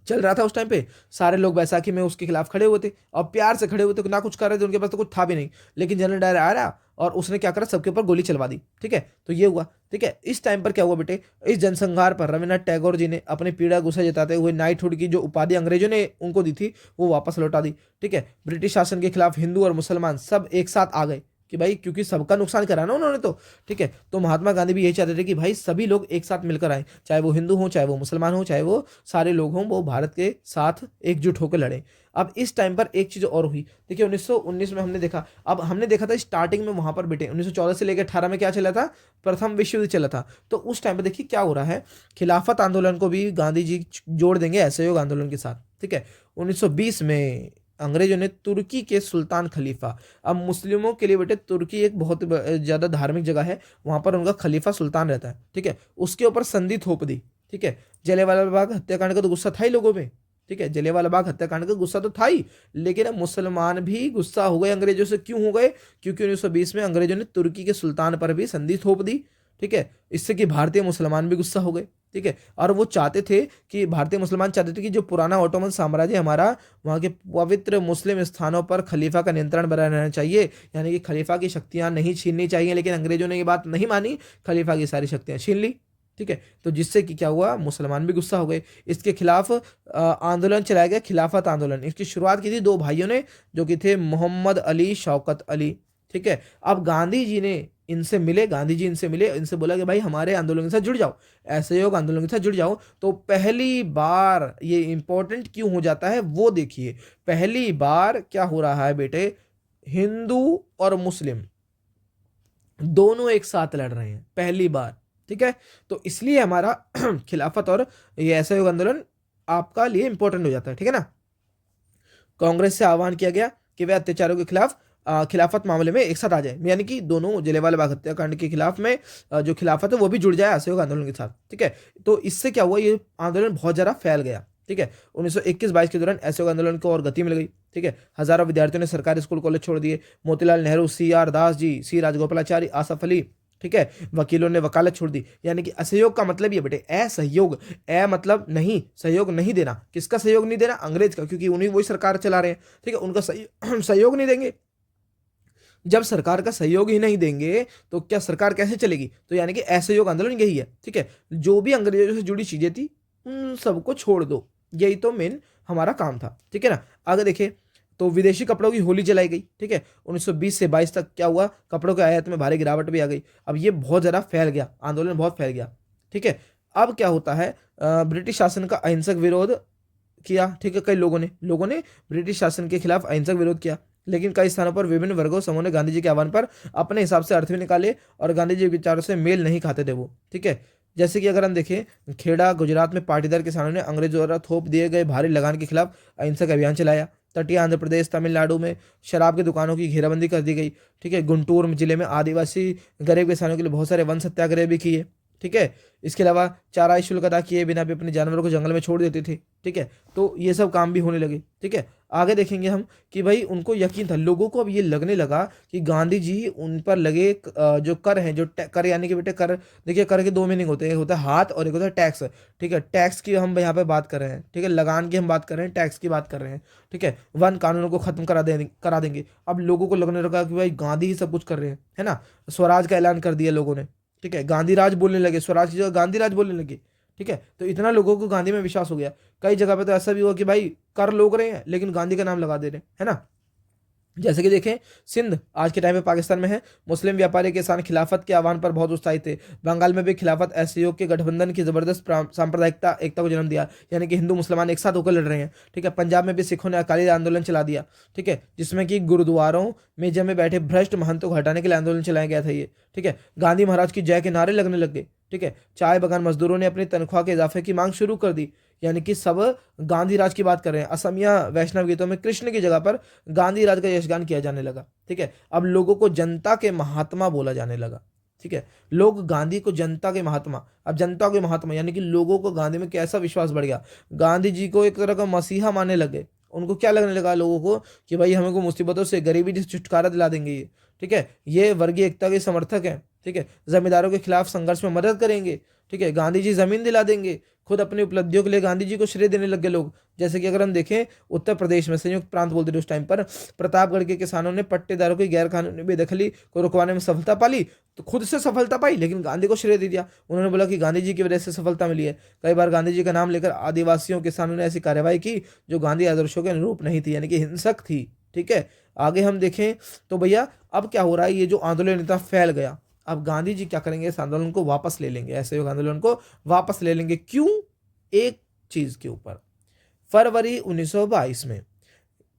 चल रहा था उस टाइम पे, सारे लोग बैसाखी में उसके खिलाफ खड़े हुए थे और प्यार से खड़े हुए थे, ना कुछ कर रहे थे, उनके पास तो कुछ था भी नहीं। लेकिन जनरल डायर आ रहा और उसने क्या करा, सबके ऊपर गोली चलवा दी। ठीक है, तो ये हुआ। ठीक है, इस टाइम पर क्या हुआ बेटे, इस जनसंहार पर रविन्द्रनाथ टैगोर जी ने अपनी पीड़ा गुस्सा जताते हुए नाइटहुड की जो उपाधि अंग्रेजों ने उनको दी थी वो वापस लौटा दी। ठीक है, ब्रिटिश शासन के खिलाफ हिंदू और मुसलमान सब एक साथ आ गए कि भाई, क्योंकि सबका नुकसान करा ना उन्होंने तो। ठीक है, तो महात्मा गांधी भी यही चाहते थे कि भाई सभी लोग एक साथ मिलकर आए, चाहे वो हिंदू हो, चाहे वो मुसलमान हो, चाहे वो सारे लोग हों, वो भारत के साथ एकजुट होकर लड़े। अब इस टाइम पर एक चीज और हुई, देखिए 1919 में हमने देखा, अब हमने देखा था स्टार्टिंग में वहां पर बेटे 1914 से लेकर 18 में क्या चला था, प्रथम विश्व युद्ध चला था। तो उस टाइम पर देखिए क्या हो रहा है, खिलाफत आंदोलन को भी गांधी जी जोड़ देंगे असहयोग आंदोलन के साथ। ठीक है, 1920 में अंग्रेजों ने तुर्की के सुल्तान खलीफा, अब मुस्लिमों के लिए बेटे तुर्की एक बहुत ज्यादा धार्मिक जगह है, वहां पर उनका खलीफा सुल्तान रहता है। ठीक है, उसके ऊपर संधि थोप दी। ठीक है, जलियांवाला बाग हत्याकांड का तो गुस्सा था ही लोगों में। ठीक है, जलियांवाला बाग हत्याकांड का गुस्सा तो था ही, लेकिन अब मुसलमान भी गुस्सा हो गए अंग्रेजों से। क्यों हो गए, क्योंकि 1920 में अंग्रेजों ने तुर्की के सुल्तान पर भी संधि थोप दी। ठीक है, इससे कि भारतीय मुसलमान भी गुस्सा हो गए। ठीक है, और वो चाहते थे कि भारतीय मुसलमान चाहते थे कि जो पुराना ऑटोमन साम्राज्य हमारा, वहाँ के पवित्र मुस्लिम स्थानों पर खलीफा का नियंत्रण बना रहना चाहिए, यानी कि खलीफा की शक्तियां नहीं छीननी चाहिए। लेकिन अंग्रेजों ने ये बात नहीं मानी, खलीफा की सारी शक्तियां छीन ली। ठीक है, तो जिससे कि क्या हुआ, मुसलमान भी गुस्सा हो गए। इसके खिलाफ आंदोलन चलाया गया, खिलाफत आंदोलन। इसकी शुरुआत की थी दो भाइयों ने, जो कि थे मोहम्मद अली, शौकत अली। ठीक है, अब गांधी जी ने इनसे मिले, गांधी जी इनसे मिले, इनसे बोला कि भाई हमारे आंदोलन के साथ जुड़ जाओ, असहयोग आंदोलन के साथ जुड़ जाओ। तो पहली बार, ये इंपॉर्टेंट क्यों हो जाता है वो देखिए, पहली बार क्या हो रहा है बेटे, हिंदू और मुस्लिम दोनों एक साथ लड़ रहे हैं पहली बार। ठीक है, तो इसलिए हमारा खिलाफत और ये असहयोग आंदोलन आपका लिए इंपॉर्टेंट हो जाता है। ठीक है ना, कांग्रेस से आह्वान किया गया कि वे अत्याचारों के खिलाफ खिलाफत मामले में एक साथ आ जाए, यानी कि दोनों जलियांवाला बाग हत्याकांड के खिलाफ में जो खिलाफत है वो भी जुड़ जाए असहयोग आंदोलन के साथ। ठीक है, तो इससे क्या हुआ, ये आंदोलन बहुत ज्यादा फैल गया। ठीक है, 1921-22 के दौरान असहयोग आंदोलन को और गति मिल गई। ठीक है, हजारों विद्यार्थियों ने सरकारी स्कूल कॉलेज छोड़ दिए। मोतीलाल नेहरू, सी आर दास जी, सी राजगोपालाचारी, आसफ अली, ठीक है, वकीलों ने वकालत छोड़ दी। यानी कि असहयोग का मतलब ये बेटे असहयोग, ए मतलब नहीं, सहयोग नहीं देना। किसका सहयोग नहीं देना? अंग्रेज का, क्योंकि उन्हीं वही सरकार चला रहे हैं। ठीक है, उनका सहयोग नहीं देंगे। जब सरकार का सहयोग ही नहीं देंगे तो क्या सरकार कैसे चलेगी? तो यानी कि असहयोग आंदोलन यही है। ठीक है, जो भी अंग्रेजों से जुड़ी चीजें थी उन सबको छोड़ दो, यही तो मेन हमारा काम था। ठीक है ना। आगे देखिए, तो विदेशी कपड़ों की होली जलाई गई। ठीक है, 1920 से 22 तक क्या हुआ? कपड़ों के आयात में भारी गिरावट भी आ गई। अब ये बहुत ज़्यादा फैल गया, आंदोलन बहुत फैल गया। ठीक है, अब क्या होता है, ब्रिटिश शासन का अहिंसक विरोध किया। ठीक है, कई लोगों ने ब्रिटिश शासन के खिलाफ अहिंसक विरोध किया। लेकिन कई स्थानों पर विभिन्न वर्गों समूह ने गांधी जी के आह्वान पर अपने हिसाब से अर्थ भी निकाले और गांधी जी के विचारों से मेल नहीं खाते थे वो। ठीक है, जैसे कि अगर हम देखें, खेड़ा गुजरात में पाटीदार किसानों ने अंग्रेजों द्वारा थोप दिए गए भारी लगान के खिलाफ अहिंसक अभियान चलाया। तटीय आंध्र प्रदेश तमिलनाडु में शराब की दुकानों की घेराबंदी कर दी गई। ठीक है, गुंटूर जिले में आदिवासी गरीब किसानों के लिए बहुत सारे वन सत्याग्रह भी किए। ठीक है, इसके अलावा चाराई शुल्क अदा किए बिना भी अपने जानवरों को जंगल में छोड़ देते थे। ठीक है, तो ये सब काम भी होने लगे। ठीक है, आगे देखेंगे हम कि भाई उनको यकीन था, लोगों को अब ये लगने लगा कि गांधी जी उन पर लगे जो कर हैं, जो कर यानी कि बेटे कर, देखिए कर के दो मीनिंग होते हैं, एक होता है हाथ और एक होता है टैक्स। ठीक है, टैक्स की हम यहाँ पे बात कर रहे हैं। ठीक है, लगान की हम बात कर रहे हैं, टैक्स की बात कर रहे हैं। ठीक है, वन कानूनों को खत्म करा देंगे। अब लोगों को लगने लगा कि भाई गांधी ही सब कुछ कर रहे हैं, है ना। स्वराज का ऐलान कर दिया लोगों ने। ठीक है, गांधी राज बोलने लगे, स्वराज की जगह गांधी राज बोलने लगे। ठीक है, तो इतना लोगों को गांधी में विश्वास हो गया। कई जगह पे तो ऐसा भी हुआ कि भाई कर लोग रहे हैं लेकिन गांधी का नाम लगा दे रहे हैं, है ना। जैसे कि देखें, सिंध आज के टाइम में पाकिस्तान में है। मुस्लिम व्यापारी किसान खिलाफत के आह्वान पर बहुत उत्साहित थे। बंगाल में भी खिलाफत असहयोग के गठबंधन की जबरदस्त सांप्रदायिकता एकता को जन्म दिया, यानी कि हिंदू मुसलमान एक साथ होकर लड़ रहे हैं। ठीक है, पंजाब में भी सिखों ने अकाली आंदोलन चला दिया। ठीक है, जिसमें कि गुरुद्वारों में जमे बैठे भ्रष्ट महंतों को हटाने के लिए आंदोलन चलाया गया था ये। ठीक है, गांधी महाराज की जय के नारे लगने लग गए। ठीक है, चाय बगान मजदूरों ने अपनी तनख्वाह के इजाफे की मांग शुरू कर दी। यानी कि सब गांधी राज की बात कर रहे हैं। असमिया वैष्णव गीतों में कृष्ण की जगह पर गांधी राज का यशगान किया जाने लगा। ठीक है, अब लोगों को जनता के महात्मा बोला जाने लगा। ठीक है, लोग गांधी को जनता के महात्मा, अब जनता के महात्मा यानी कि लोगों को गांधी में कैसा विश्वास बढ़ गया, गांधी जी को एक तरह का मसीहा मानने लगे। उनको क्या लगने लगा लोगों को कि भाई हमें को मुसीबतों से, गरीबी से छुटकारा दिला देंगे ये। ठीक है, ये वर्गीय एकता के समर्थक हैं। ठीक है, जमींदारों के खिलाफ संघर्ष में मदद करेंगे। ठीक है, गांधी जी जमीन दिला देंगे। खुद अपनी उपलब्धियों के लिए गांधी जी को श्रेय देने लग गए लोग। जैसे कि अगर हम देखें, उत्तर प्रदेश में संयुक्त प्रांत बोलते थे उस टाइम पर, प्रतापगढ़ के किसानों ने पट्टेदारों की गैर कानूनी बेदखली को रुकवाने में सफलता पाली। तो खुद से सफलता पाई लेकिन गांधी को श्रेय दे दिया। उन्होंने बोला कि गांधी जी की वजह से सफलता मिली है। कई बार गांधी जी का नाम लेकर आदिवासियों किसानों ने ऐसी कार्रवाई की जो गांधी आदर्शों के अनुरूप नहीं थी, यानी कि हिंसक थी। ठीक है, आगे हम देखें तो भैया अब क्या हो रहा है, ये जो आंदोलन इतना फैल गया, अब गांधी जी क्या करेंगे, इस आंदोलन को वापस ले लेंगे, असहयोग आंदोलन को वापस ले लेंगे। क्यों? एक चीज के ऊपर, फरवरी 1922 में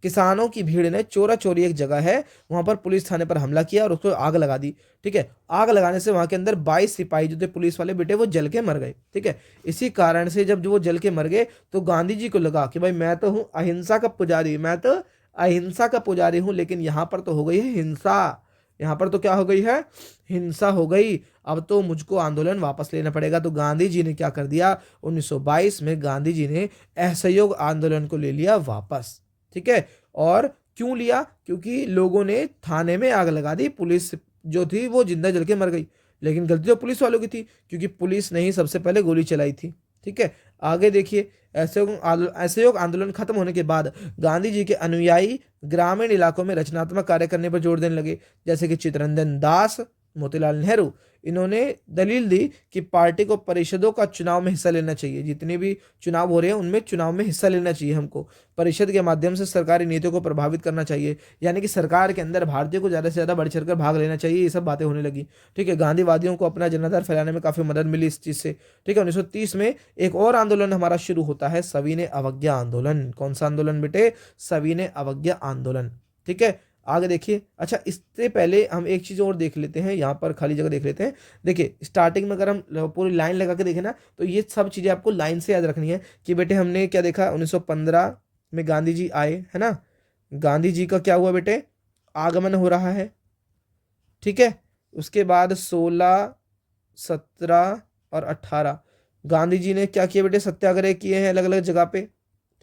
किसानों की भीड़ ने चोरा चोरी, एक जगह है वहां पर पुलिस थाने पर हमला किया और उसको आग लगा दी। ठीक है, आग लगाने से वहां के अंदर 22 सिपाही जो थे पुलिस वाले बेटे वो जल के मर गए। ठीक है, इसी कारण से जब जो वो जल के मर गए तो गांधी जी को लगा कि भाई मैं तो हूं अहिंसा का पुजारी, मैं तो अहिंसा का पुजारी हूं, लेकिन यहां पर तो हो गई है हिंसा। यहाँ पर तो क्या हो गई है? हिंसा हो गई। अब तो मुझको आंदोलन वापस लेना पड़ेगा। तो गांधी जी ने क्या कर दिया, 1922 में गांधी जी ने असहयोग आंदोलन को ले लिया वापस। ठीक है, और क्यों लिया? क्योंकि लोगों ने थाने में आग लगा दी, पुलिस जो थी वो जिंदा जल के मर गई। लेकिन गलती तो पुलिस वालों की थी क्योंकि पुलिस ने ही सबसे पहले गोली चलाई थी। ठीक है, आगे देखिए, असहयोग आंदोलन खत्म होने के बाद गांधी जी के अनुयायी ग्रामीण इलाकों में रचनात्मक कार्य करने पर जोर देने लगे। जैसे कि चित्तरंजन दास, मोतीलाल नेहरू, इन्होंने दलील दी कि पार्टी को परिषदों का चुनाव में हिस्सा लेना चाहिए। जितने भी चुनाव हो रहे हैं उनमें चुनाव में हिस्सा लेना चाहिए हमको। परिषद के माध्यम से सरकारी नीतियों को प्रभावित करना चाहिए, यानी कि सरकार के अंदर भारतीयों को ज़्यादा से ज़्यादा बढ़ चढ़कर भाग लेना चाहिए। ये सब बातें होने लगी। ठीक है, गांधीवादियों को अपना जनाधार फैलाने में काफ़ी मदद मिली इस चीज़ से। ठीक है, 1930 में एक और आंदोलन हमारा शुरू होता है, सविनय अवज्ञा आंदोलन। कौन सा आंदोलन बेटे? सविनय अवज्ञा आंदोलन। ठीक है, आगे देखिए। अच्छा, इससे पहले हम एक चीज़ और देख लेते हैं, यहाँ पर खाली जगह देख लेते हैं। देखिए, स्टार्टिंग में अगर हम पूरी लाइन लगा के देखें ना तो ये सब चीज़ें आपको लाइन से याद रखनी है कि बेटे हमने क्या देखा, 1915 में गांधी जी आए, है ना। गांधी जी का क्या हुआ बेटे? आगमन हो रहा है। ठीक है, उसके बाद 16, 17 और 18 गांधी जी ने क्या किया बेटे? सत्याग्रह किए हैं अलग अलग जगह पे।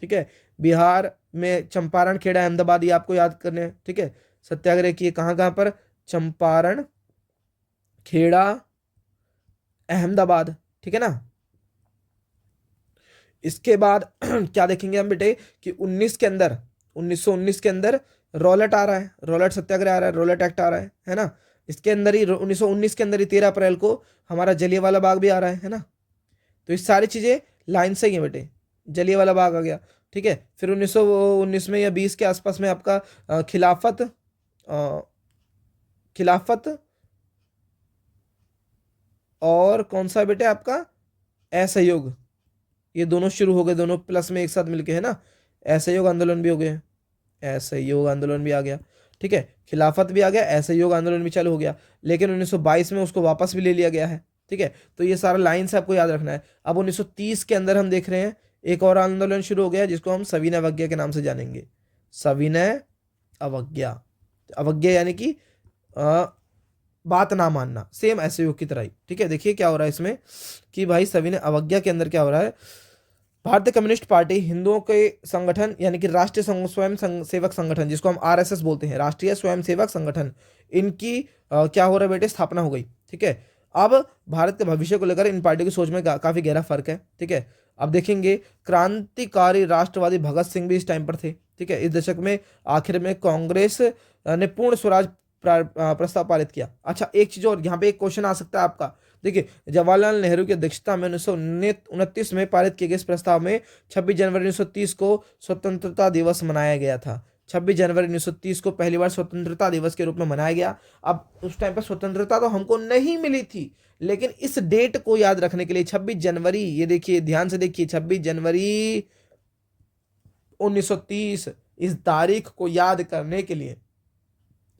ठीक है, बिहार में चंपारण, खेड़ा, अहमदाबाद, ये आपको याद करने हैं। ठीक है, सत्याग्रह किए कहाँ कहाँ पर? चंपारण, खेड़ा, अहमदाबाद, ठीक है ना। इसके बाद क्या देखेंगे हम बेटे कि 19 के अंदर 1919 के अंदर रॉलेट आ रहा है, रॉलेट सत्याग्रह आ रहा है, रॉलेट एक्ट आ रहा है ना। इसके अंदर ही 1919 के अंदर ही 13 अप्रैल को हमारा जलियांवाला बाग भी आ रहा है ना। तो ये सारी चीजें लाइन से ही है बेटे। जलियांवाला बाग आ गया, ठीक है। फिर 1919 में या 20 के आसपास में आपका खिलाफत और कौन सा बेटे आपका असहयोग, ये दोनों शुरू हो गए, दोनों प्लस में एक साथ मिलके, है ना। असहयोग आंदोलन भी हो गए, असहयोग आंदोलन भी आ गया, ठीक है। खिलाफत भी आ गया, असहयोग आंदोलन भी चालू हो गया। लेकिन 1922 में उसको वापस भी ले लिया गया है, ठीक है। तो ये सारा लाइन से आपको याद रखना है। अब 1930 के अंदर हम देख रहे हैं एक और आंदोलन शुरू हो गया जिसको हम सविनय अवज्ञा के नाम से जानेंगे। सविनय अवज्ञा, अवज्ञा यानी कि बात ना मानना, सेम असहयोग की तरह ही, ठीक है। देखिए क्या हो रहा है इसमें कि भाई सविनय अवज्ञा के अंदर क्या हो रहा है। भारतीय कम्युनिस्ट पार्टी हिंदुओं के संगठन यानी कि राष्ट्रीय स्वयं सेवक संगठन, जिसको हम आरएसएस बोलते हैं, राष्ट्रीय स्वयं सेवक संगठन, इनकी क्या हो रहा है बेटे, स्थापना हो गई, ठीक है। अब भारत के भविष्य को लेकर इन पार्टियों की सोच में काफी गहरा फर्क है, ठीक है। अब देखेंगे क्रांतिकारी राष्ट्रवादी भगत सिंह भी इस टाइम पर थे, ठीक है। इस दशक में आखिर में कांग्रेस ने पूर्ण स्वराज प्रस्ताव पारित किया। अच्छा एक चीज और, यहाँ पे एक क्वेश्चन आ सकता है आपका। देखिए जवाहरलाल नेहरू की अध्यक्षता में 1929 में पारित किए गए इस प्रस्ताव में 26 जनवरी 1930 को स्वतंत्रता दिवस मनाया गया था। 26 जनवरी 1930 को पहली बार स्वतंत्रता दिवस के रूप में मनाया गया। अब उस टाइम पर स्वतंत्रता तो हमको नहीं मिली थी, लेकिन इस डेट को याद रखने के लिए 26 जनवरी, ये देखिए ध्यान से देखिए, 26 जनवरी 1930, इस तारीख को याद करने के लिए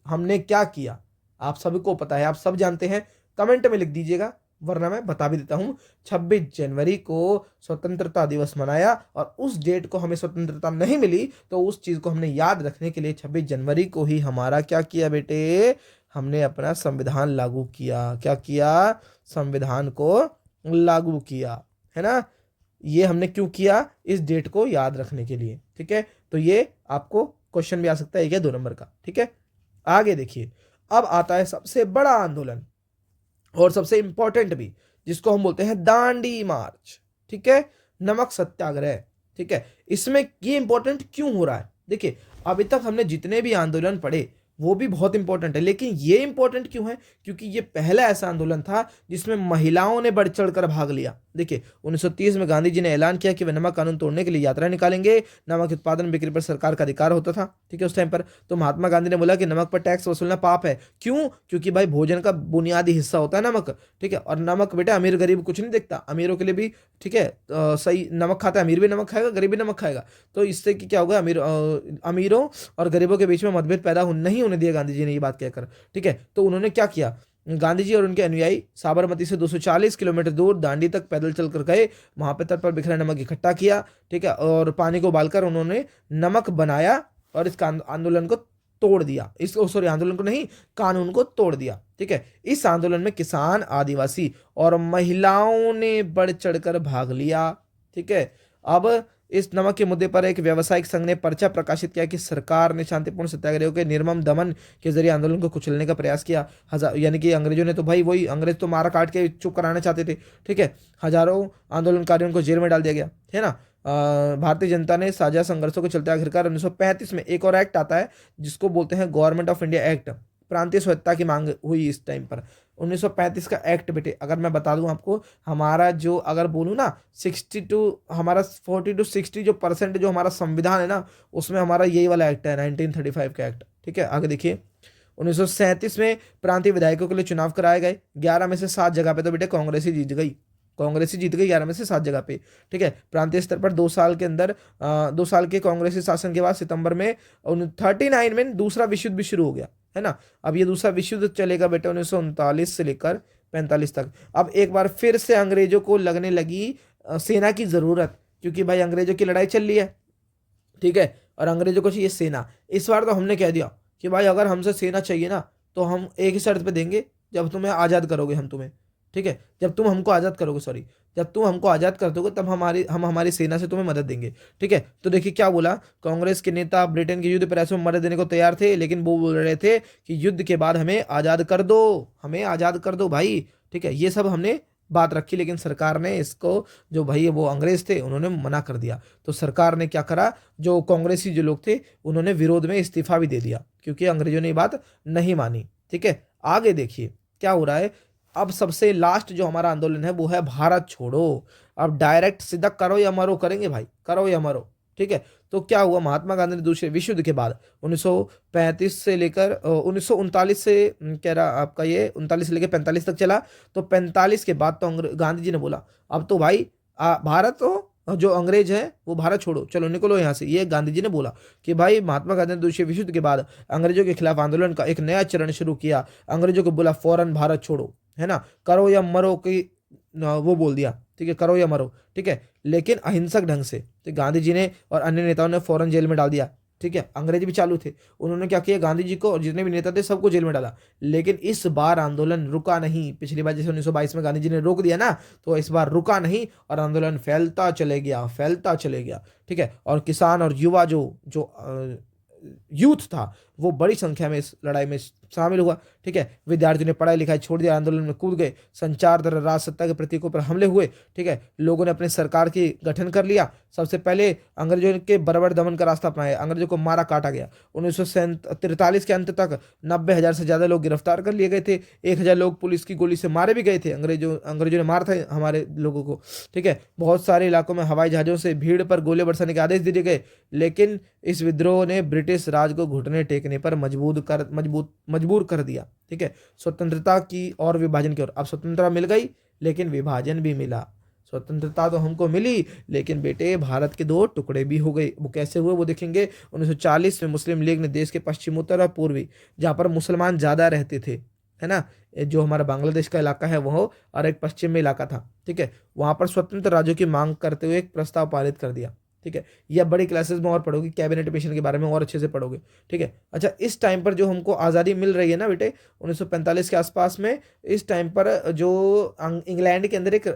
हमने क्या किया आप सभी को पता है, आप सब जानते हैं। कमेंट में लिख दीजिएगा वरना मैं बता भी देता हूं। 26 जनवरी को स्वतंत्रता दिवस मनाया और उस डेट को हमें स्वतंत्रता नहीं मिली, तो उस चीज को हमने याद रखने के लिए 26 जनवरी को ही हमारा क्या किया बेटे, हमने अपना संविधान लागू किया। क्या किया, संविधान को लागू किया, है ना। ये हमने क्यों किया, इस डेट को याद रखने के लिए, ठीक है। तो ये आपको क्वेश्चन भी आ सकता है 1 या 2 नंबर का, ठीक है। आगे देखिए, अब आता है सबसे बड़ा आंदोलन और सबसे इंपॉर्टेंट भी, जिसको हम बोलते हैं दांडी मार्च, ठीक है, नमक सत्याग्रह, ठीक है। इसमें ये इंपॉर्टेंट क्यों हो रहा है, देखिए अभी तक हमने जितने भी आंदोलन पढ़े वो भी बहुत इंपॉर्टेंट है, लेकिन ये इंपॉर्टेंट क्यों है, क्योंकि ये पहला ऐसा आंदोलन था जिसमें महिलाओं ने बढ़ चढ़कर भाग लिया। देखिए 1930 में गांधी जी ने ऐलान किया कि वे नमक कानून तोड़ने के लिए यात्रा निकालेंगे। नमक उत्पादन बिक्री पर सरकार का अधिकार होता था, ठीक है, उस टाइम पर। तो महात्मा गांधी ने बोला कि नमक पर टैक्स वसूलना पाप है। क्यों, क्योंकि भाई भोजन का बुनियादी हिस्सा होता है नमक, ठीक है। और नमक बेटा अमीर गरीब कुछ नहीं देखता, अमीरों के लिए भी, ठीक है, सही नमक खाता है, अमीर भी नमक खाएगा, गरीब भी नमक खाएगा। तो इससे कि क्या होगा, अमीरों और गरीबों के बीच में मतभेद पैदा नहीं होने दिया गांधी जी ने ये बात कहकर, ठीक है। तो उन्होंने क्या किया, गांधी जी और उनके अनुयायी साबरमती से 240 किलोमीटर दूर दांडी तक पैदल चलकर गए। वहां पे तट पर बिखरा नमक इकट्ठा किया, ठीक है, और पानी को उबालकर उन्होंने नमक बनाया और इस आंदोलन को तोड़ दिया। इस सॉरी आंदोलन को नहीं, कानून को तोड़ दिया, ठीक है। इस आंदोलन में किसान, आदिवासी और महिलाओं ने बढ़ चढ़कर भाग लिया, ठीक है। अब इस नमक के मुद्दे पर एक व्यावसायिक संघ ने पर्चा प्रकाशित किया कि सरकार ने शांतिपूर्ण सत्याग्रह के निर्मम दमन के जरिए आंदोलन को कुचलने का प्रयास किया। हजार यानी कि अंग्रेजों ने तो भाई वही, अंग्रेज तो मारा काट के चुप कराना चाहते थे, ठीक है। हजारों आंदोलनकारियों को जेल में डाल दिया गया, है ना। भारतीय जनता ने साझा संघर्षों के चलते आखिरकार 1935 में एक और एक्ट आता है जिसको बोलते हैं गवर्नमेंट ऑफ इंडिया एक्ट। प्रांतीय स्वायत्तता की मांग हुई इस टाइम पर। 1935 का एक्ट बेटे अगर मैं बता दूं आपको, हमारा जो अगर बोलूं ना 60 टू हमारा 40 टू 60 जो परसेंट जो हमारा संविधान है ना, उसमें हमारा यही वाला एक्ट है 1935 का एक्ट, ठीक है। आगे देखिए 1937 में प्रांतीय विधायकों के लिए चुनाव कराए गए। 11 में से 7 जगह पे तो बेटे कांग्रेस ही जीत गई, कांग्रेस ही जीत गई 11 में से 7 जगह पे, ठीक है। प्रांतीय स्तर पर 2 साल के अंदर 2 साल के कांग्रेसी शासन के बाद सितंबर में 39 में दूसरा विश्व युद्ध भी शुरू हो गया, है ना। अब ये दूसरा विश्व युद्ध चलेगा बेटे 1939 से लेकर 45 तक। अब एक बार फिर से अंग्रेजों को लगने लगी सेना की जरूरत, क्योंकि भाई अंग्रेजों की लड़ाई चल रही है, ठीक है, और अंग्रेजों को चाहिए सेना। इस बार तो हमने कह दिया कि भाई अगर हमसे सेना चाहिए ना तो हम एक ही शर्त पे देंगे, जब तुम्हें आज़ाद करोगे हम तुम्हें, ठीक है, जब तुम हमको आज़ाद करोगे, सॉरी, जब तुम हमको आज़ाद कर दोगे तब हम हमारी सेना से तुम्हें मदद देंगे। ठीक है, तो देखिए क्या बोला, कांग्रेस के नेता ब्रिटेन के युद्ध प्रयासों में मदद देने को तैयार थे, लेकिन वो बोल रहे थे कि युद्ध के बाद हमें आज़ाद कर दो, हमें आज़ाद कर दो भाई। ठीक है, ये सब हमने बात रखी, लेकिन सरकार ने इसको, जो भाई वो अंग्रेज थे उन्होंने मना कर दिया। तो सरकार ने क्या करा, जो कांग्रेसी जो लोग थे उन्होंने विरोध में इस्तीफा भी दे दिया, क्योंकि अंग्रेजों ने ये बात नहीं मानी। ठीक है, आगे देखिए क्या हो रहा है। अब सबसे लास्ट जो हमारा आंदोलन है वो है भारत छोड़ो। अब डायरेक्ट सीधा करो या मरो करेंगे भाई, करो या मरो। ठीक है, तो क्या हुआ, महात्मा गांधी ने दूसरे विश्व युद्ध के बाद 1935 से लेकर 1939 से कह रहा आपका ये 39 से लेकर 45 तक चला। तो 45 के बाद तो गांधी जी ने बोला अब तो भाई भारत तो जो अंग्रेज है वो भारत छोड़ो, चलो निकलो यहाँ से। ये गांधी जी ने बोला कि भाई महात्मा गांधी ने दूसरे विश्व युद्ध के बाद अंग्रेजों के खिलाफ आंदोलन का एक नया चरण शुरू किया। अंग्रेजों को बोला फौरन भारत छोड़ो, है ना, करो या मरो की वो बोल दिया। ठीक है, करो या मरो। ठीक है, लेकिन अहिंसक ढंग से। तो गांधी जी ने और अन्य नेताओं ने फौरन जेल में डाल दिया। ठीक है, अंग्रेज भी चालू थे, उन्होंने क्या किया, गांधी जी को और जितने भी नेता थे सबको जेल में डाला। लेकिन इस बार आंदोलन रुका नहीं। पिछली बार जैसे 1922 में गांधी जी ने रोक दिया ना, तो इस बार रुका नहीं और आंदोलन फैलता चले गया, फैलता चले गया। ठीक है, और किसान और युवा जो जो यूथ था वो बड़ी संख्या में इस लड़ाई में शामिल हुआ। ठीक है, विद्यार्थियों ने पढ़ाई लिखाई छोड़ दिया, आंदोलन में कूद गए, संचार द्वारा राज सत्ता के प्रतीकों पर हमले हुए। ठीक है, लोगों ने अपनी सरकार की गठन कर लिया। सबसे पहले अंग्रेजों के बर्बर दमन का रास्ता अपनाया, अंग्रेजों को मारा काटा गया। 1943 के अंत तक 90,000 से ज्यादा लोग गिरफ्तार कर लिए गए थे। 1,000 लोग पुलिस की गोली से मारे भी गए थे। अंग्रेजों ने मारा था हमारे लोगों को। ठीक है, बहुत सारे इलाकों में हवाई जहाजों से भीड़ पर गोले बरसाने के आदेश दिए गए। लेकिन इस विद्रोह ने ब्रिटिश राज को घुटने टेकने पर मजबूर कर दिया। ठीक है, स्वतंत्रता की और विभाजन की ओर। अब स्वतंत्रता मिल गई लेकिन विभाजन भी मिला। स्वतंत्रता तो हमको मिली लेकिन बेटे भारत के दो टुकड़े भी हो गए। वो कैसे हुए वो देखेंगे। 1940 में मुस्लिम लीग ने देश के पश्चिमोत्तर और पूर्वी, जहाँ पर मुसलमान ज़्यादा रहते थे, है ना, जो हमारा बांग्लादेश का इलाका है वो, और एक पश्चिम में इलाका था। ठीक है, वहाँ पर स्वतंत्र राज्यों की मांग करते हुए एक प्रस्ताव पारित कर दिया। ठीक है, यह बड़ी क्लासेस में और पढ़ोगे, कैबिनेट मिशन के बारे में और अच्छे से पढ़ोगे। ठीक है, अच्छा, इस टाइम पर जो हमको आज़ादी मिल रही है ना बेटे 1945 के आसपास में, इस टाइम पर जो इंग्लैंड के अंदर एक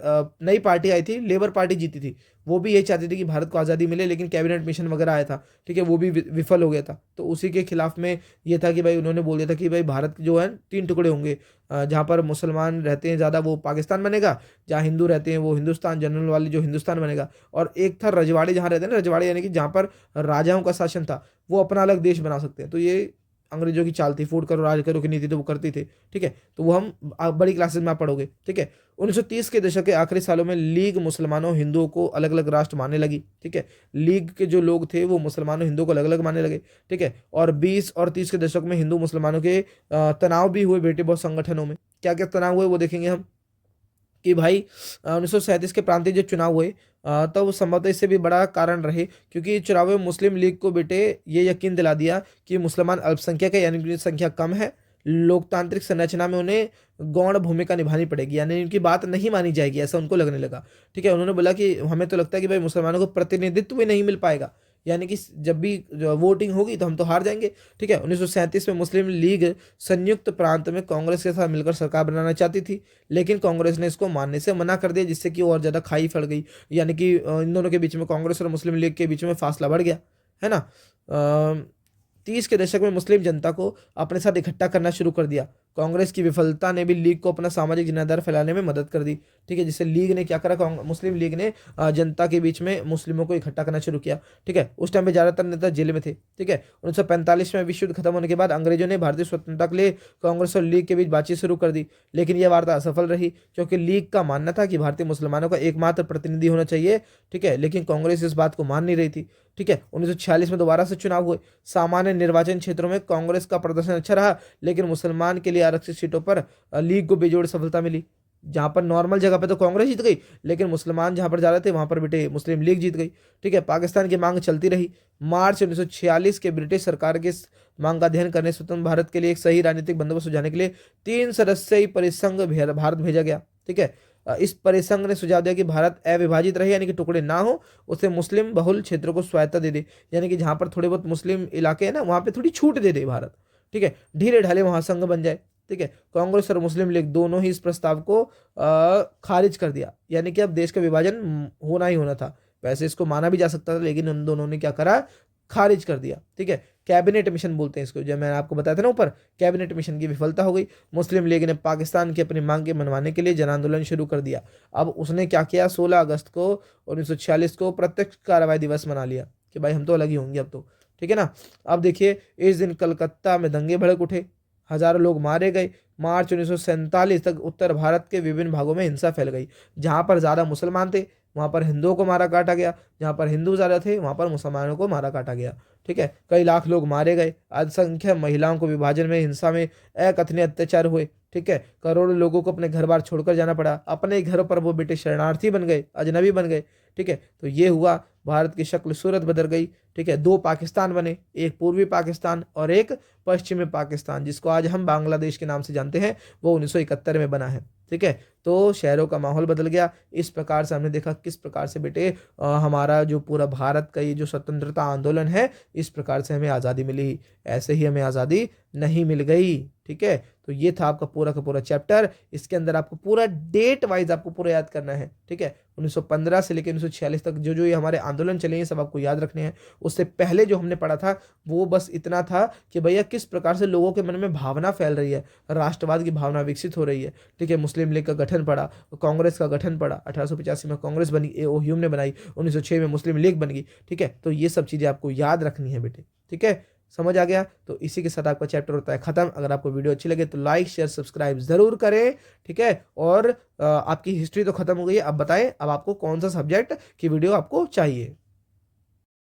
नई पार्टी आई थी, लेबर पार्टी जीती थी। वो भी यही चाहती थी कि भारत को आज़ादी मिले, लेकिन कैबिनेट मिशन वगैरह आया था। ठीक है, वो भी विफल हो गया था। तो उसी के खिलाफ में ये था कि भाई उन्होंने बोल दिया था कि भाई भारत जो है 3 टुकड़े होंगे। जहाँ पर मुसलमान रहते हैं ज़्यादा वो पाकिस्तान बनेगा, जहाँ हिंदू रहते हैं वो हिंदुस्तान, जनरल वाली जो हिंदुस्तान बनेगा, और एक था रजवाड़े, जहाँ रहते हैं ना रजवाड़े, यानी कि जहाँ पर राजाओं का शासन था, वो अपना अलग देश बना सकते हैं। तो ये अंग्रेजों की चाल थी, फूट करो राज करो की नीति तो वो करती थी। ठीक है, तो वो हम बड़ी क्लासेस में आप पढ़ोगे। ठीक है, 1930 के दशक के आखिरी सालों में लीग मुसलमानों हिंदुओं को अलग अलग राष्ट्र मानने लगी। ठीक है, लीग के जो लोग थे वो मुसलमानों हिंदुओं को अलग अलग मानने लगे। ठीक है, और 20 और 30 के दशक में हिंदू मुसलमानों के तनाव भी हुए बेटे बहुत संगठनों में। क्या क्या तनाव हुए वो देखेंगे हम कि भाई 1937 के प्रांतीय जो चुनाव हुए, तब संभवतः इससे भी बड़ा कारण रहे, क्योंकि चुनाव में मुस्लिम लीग को बेटे ये यकीन दिला दिया कि मुसलमान अल्पसंख्यक है, यानी कि उनकी संख्या कम है, लोकतांत्रिक संरचना में उन्हें गौण भूमिका निभानी पड़ेगी, यानी इनकी बात नहीं मानी जाएगी, ऐसा उनको लगने लगा। ठीक है, उन्होंने बोला कि हमें तो लगता है कि भाई मुसलमानों को प्रतिनिधित्व भी नहीं मिल पाएगा, यानी कि जब भी वोटिंग होगी तो हम तो हार जाएंगे। ठीक है, 1937 में मुस्लिम लीग संयुक्त प्रांत में कांग्रेस के साथ मिलकर सरकार बनाना चाहती थी, लेकिन कांग्रेस ने इसको मानने से मना कर दिया, जिससे कि और ज़्यादा खाई फैल गई, यानी कि इन दोनों के बीच में, कांग्रेस और मुस्लिम लीग के बीच में फासला बढ़ गया, है ना। 30 के दशक में मुस्लिम जनता को अपने साथ इकट्ठा करना शुरू कर दिया। कांग्रेस की विफलता ने भी लीग को अपना सामाजिक जिम्मेदार फैलाने में मदद कर दी। ठीक है, जिससे लीग ने क्या करा, मुस्लिम लीग ने जनता के बीच में मुस्लिमों को इकट्ठा करना शुरू किया। ठीक है, उस टाइम पे ज़्यादातर नेता जेल में थे। ठीक है, 1945 में विश्व युद्ध खत्म होने के बाद अंग्रेजों ने भारतीय स्वतंत्रता के लिए कांग्रेस और लीग के बीच बातचीत शुरू कर दी, लेकिन यह वार्ता असफल रही, क्योंकि लीग का मानना था कि भारतीय मुसलमानों का एकमात्र प्रतिनिधि होना चाहिए। ठीक है, लेकिन कांग्रेस इस बात को मान नहीं रही थी। ठीक है, 1946 में दोबारा से चुनाव हुए। सामान्य निर्वाचन क्षेत्रों में कांग्रेस का प्रदर्शन अच्छा रहा, लेकिन मुसलमान के लिए आरक्षित सीटों पर लीग को बेजोड़ सफलता मिली। जहां पर नॉर्मल जगह पे तो कांग्रेस जीत गई, लेकिन मुसलमान जहां पर जा रहे थे वहां पर बेटे मुस्लिम लीग जीत गई। ठीक है, पाकिस्तान की मांग चलती रही। मार्च 1946 के ब्रिटिश सरकार के इस मांग का अध्ययन करने, स्वतंत्र भारत के लिए एक सही राजनीतिक बंदोबस्त सुझाने के लिए 3 सदस्यीय परिसंघ भारत भेजा गया। ठीक है, इस परिसंघ ने सुझाव दिया कि भारत अविभाजित रहे, यानी कि टुकड़े ना हो, उसे मुस्लिम बहुल क्षेत्रों को स्वायत्ता दे दे, यानी कि जहां पर थोड़े बहुत मुस्लिम इलाके हैं ना वहां पे थोड़ी छूट दे दे भारत। ठीक है, ढीले ढाले महासंघ बन जाए। ठीक है। कांग्रेस और मुस्लिम लीग दोनों ही इस प्रस्ताव को खारिज कर दिया, यानी कि अब देश का विभाजन होना ही होना था। वैसे इसको माना भी जा सकता था, लेकिन उन दोनों ने क्या करा, खारिज कर दिया। ठीक है, कैबिनेट मिशन बोलते हैं इसको, जब मैंने आपको बताया था ना ऊपर, कैबिनेट मिशन की विफलता हो गई। मुस्लिम लीग ने पाकिस्तान की अपनी मांगे मनवाने के लिए जन आंदोलन शुरू कर दिया। अब उसने क्या किया, 16 अगस्त को 1946 को प्रत्यक्ष कार्रवाई दिवस मना लिया कि भाई हम तो अलग ही होंगे अब तो। ठीक है ना। अब देखिए, इस दिन कलकत्ता में दंगे भड़क उठे, हजारों लोग मारे गए। मार्च 1947 तक उत्तर भारत के विभिन्न भागों में हिंसा फैल गई। जहां पर ज्यादा मुसलमान थे वहां पर हिंदुओं को मारा काटा गया, जहां पर हिंदू ज्यादा थे वहां पर मुसलमानों को मारा काटा गया। ठीक है, कई लाख लोग मारे गए। अल्पसंख्यक महिलाओं को विभाजन में हिंसा में अकथनीय अत्याचार हुए। ठीक है, करोड़ों लोगों को अपने घर बार छोड़कर जाना पड़ा, अपने घरों पर वो बेटे शरणार्थी बन गए, अजनबी बन गए। ठीक है, तो ये हुआ, भारत की शक्ल सूरत बदल गई। ठीक है, दो पाकिस्तान बने, एक पूर्वी पाकिस्तान और एक पश्चिमी पाकिस्तान, जिसको आज हम बांग्लादेश के नाम से जानते हैं, वो 1971 में बना है। ठीक है, तो शहरों का माहौल बदल गया। इस प्रकार से हमने देखा किस प्रकार से बेटे हमारा जो पूरा भारत का ये जो स्वतंत्रता आंदोलन है, इस प्रकार से हमें आज़ादी मिली। ऐसे ही हमें आज़ादी नहीं मिल गई। ठीक है, तो ये था आपका पूरा का पूरा चैप्टर। इसके अंदर आपको पूरा डेट वाइज आपको पूरा याद करना है। ठीक है, 1915 से लेकर 1946 तक जो जो ये हमारे आंदोलन चले हैं सब आपको याद रखने हैं। उससे पहले जो हमने पढ़ा था वो बस इतना था कि भैया किस प्रकार से लोगों के मन में भावना फैल रही है, राष्ट्रवाद की भावना विकसित हो रही है। ठीक है, मुस्लिम लीग का गठन पड़ा, कांग्रेस का गठन पड़ा, 1885 में कांग्रेस बनी, ए.ओ. ह्यूम ने बनाई, 1906 में मुस्लिम लीग बन गई। ठीक है, तो ये सब चीज़ें आपको याद रखनी है बेटे। ठीक है, समझ आ गया। तो इसी के साथ आपका चैप्टर होता है खत्म। अगर आपको वीडियो अच्छी लगे तो लाइक शेयर सब्सक्राइब जरूर करें। ठीक है, और आपकी हिस्ट्री तो खत्म हो गई है। अब बताएं, अब आपको कौन सा सब्जेक्ट की वीडियो आपको चाहिए।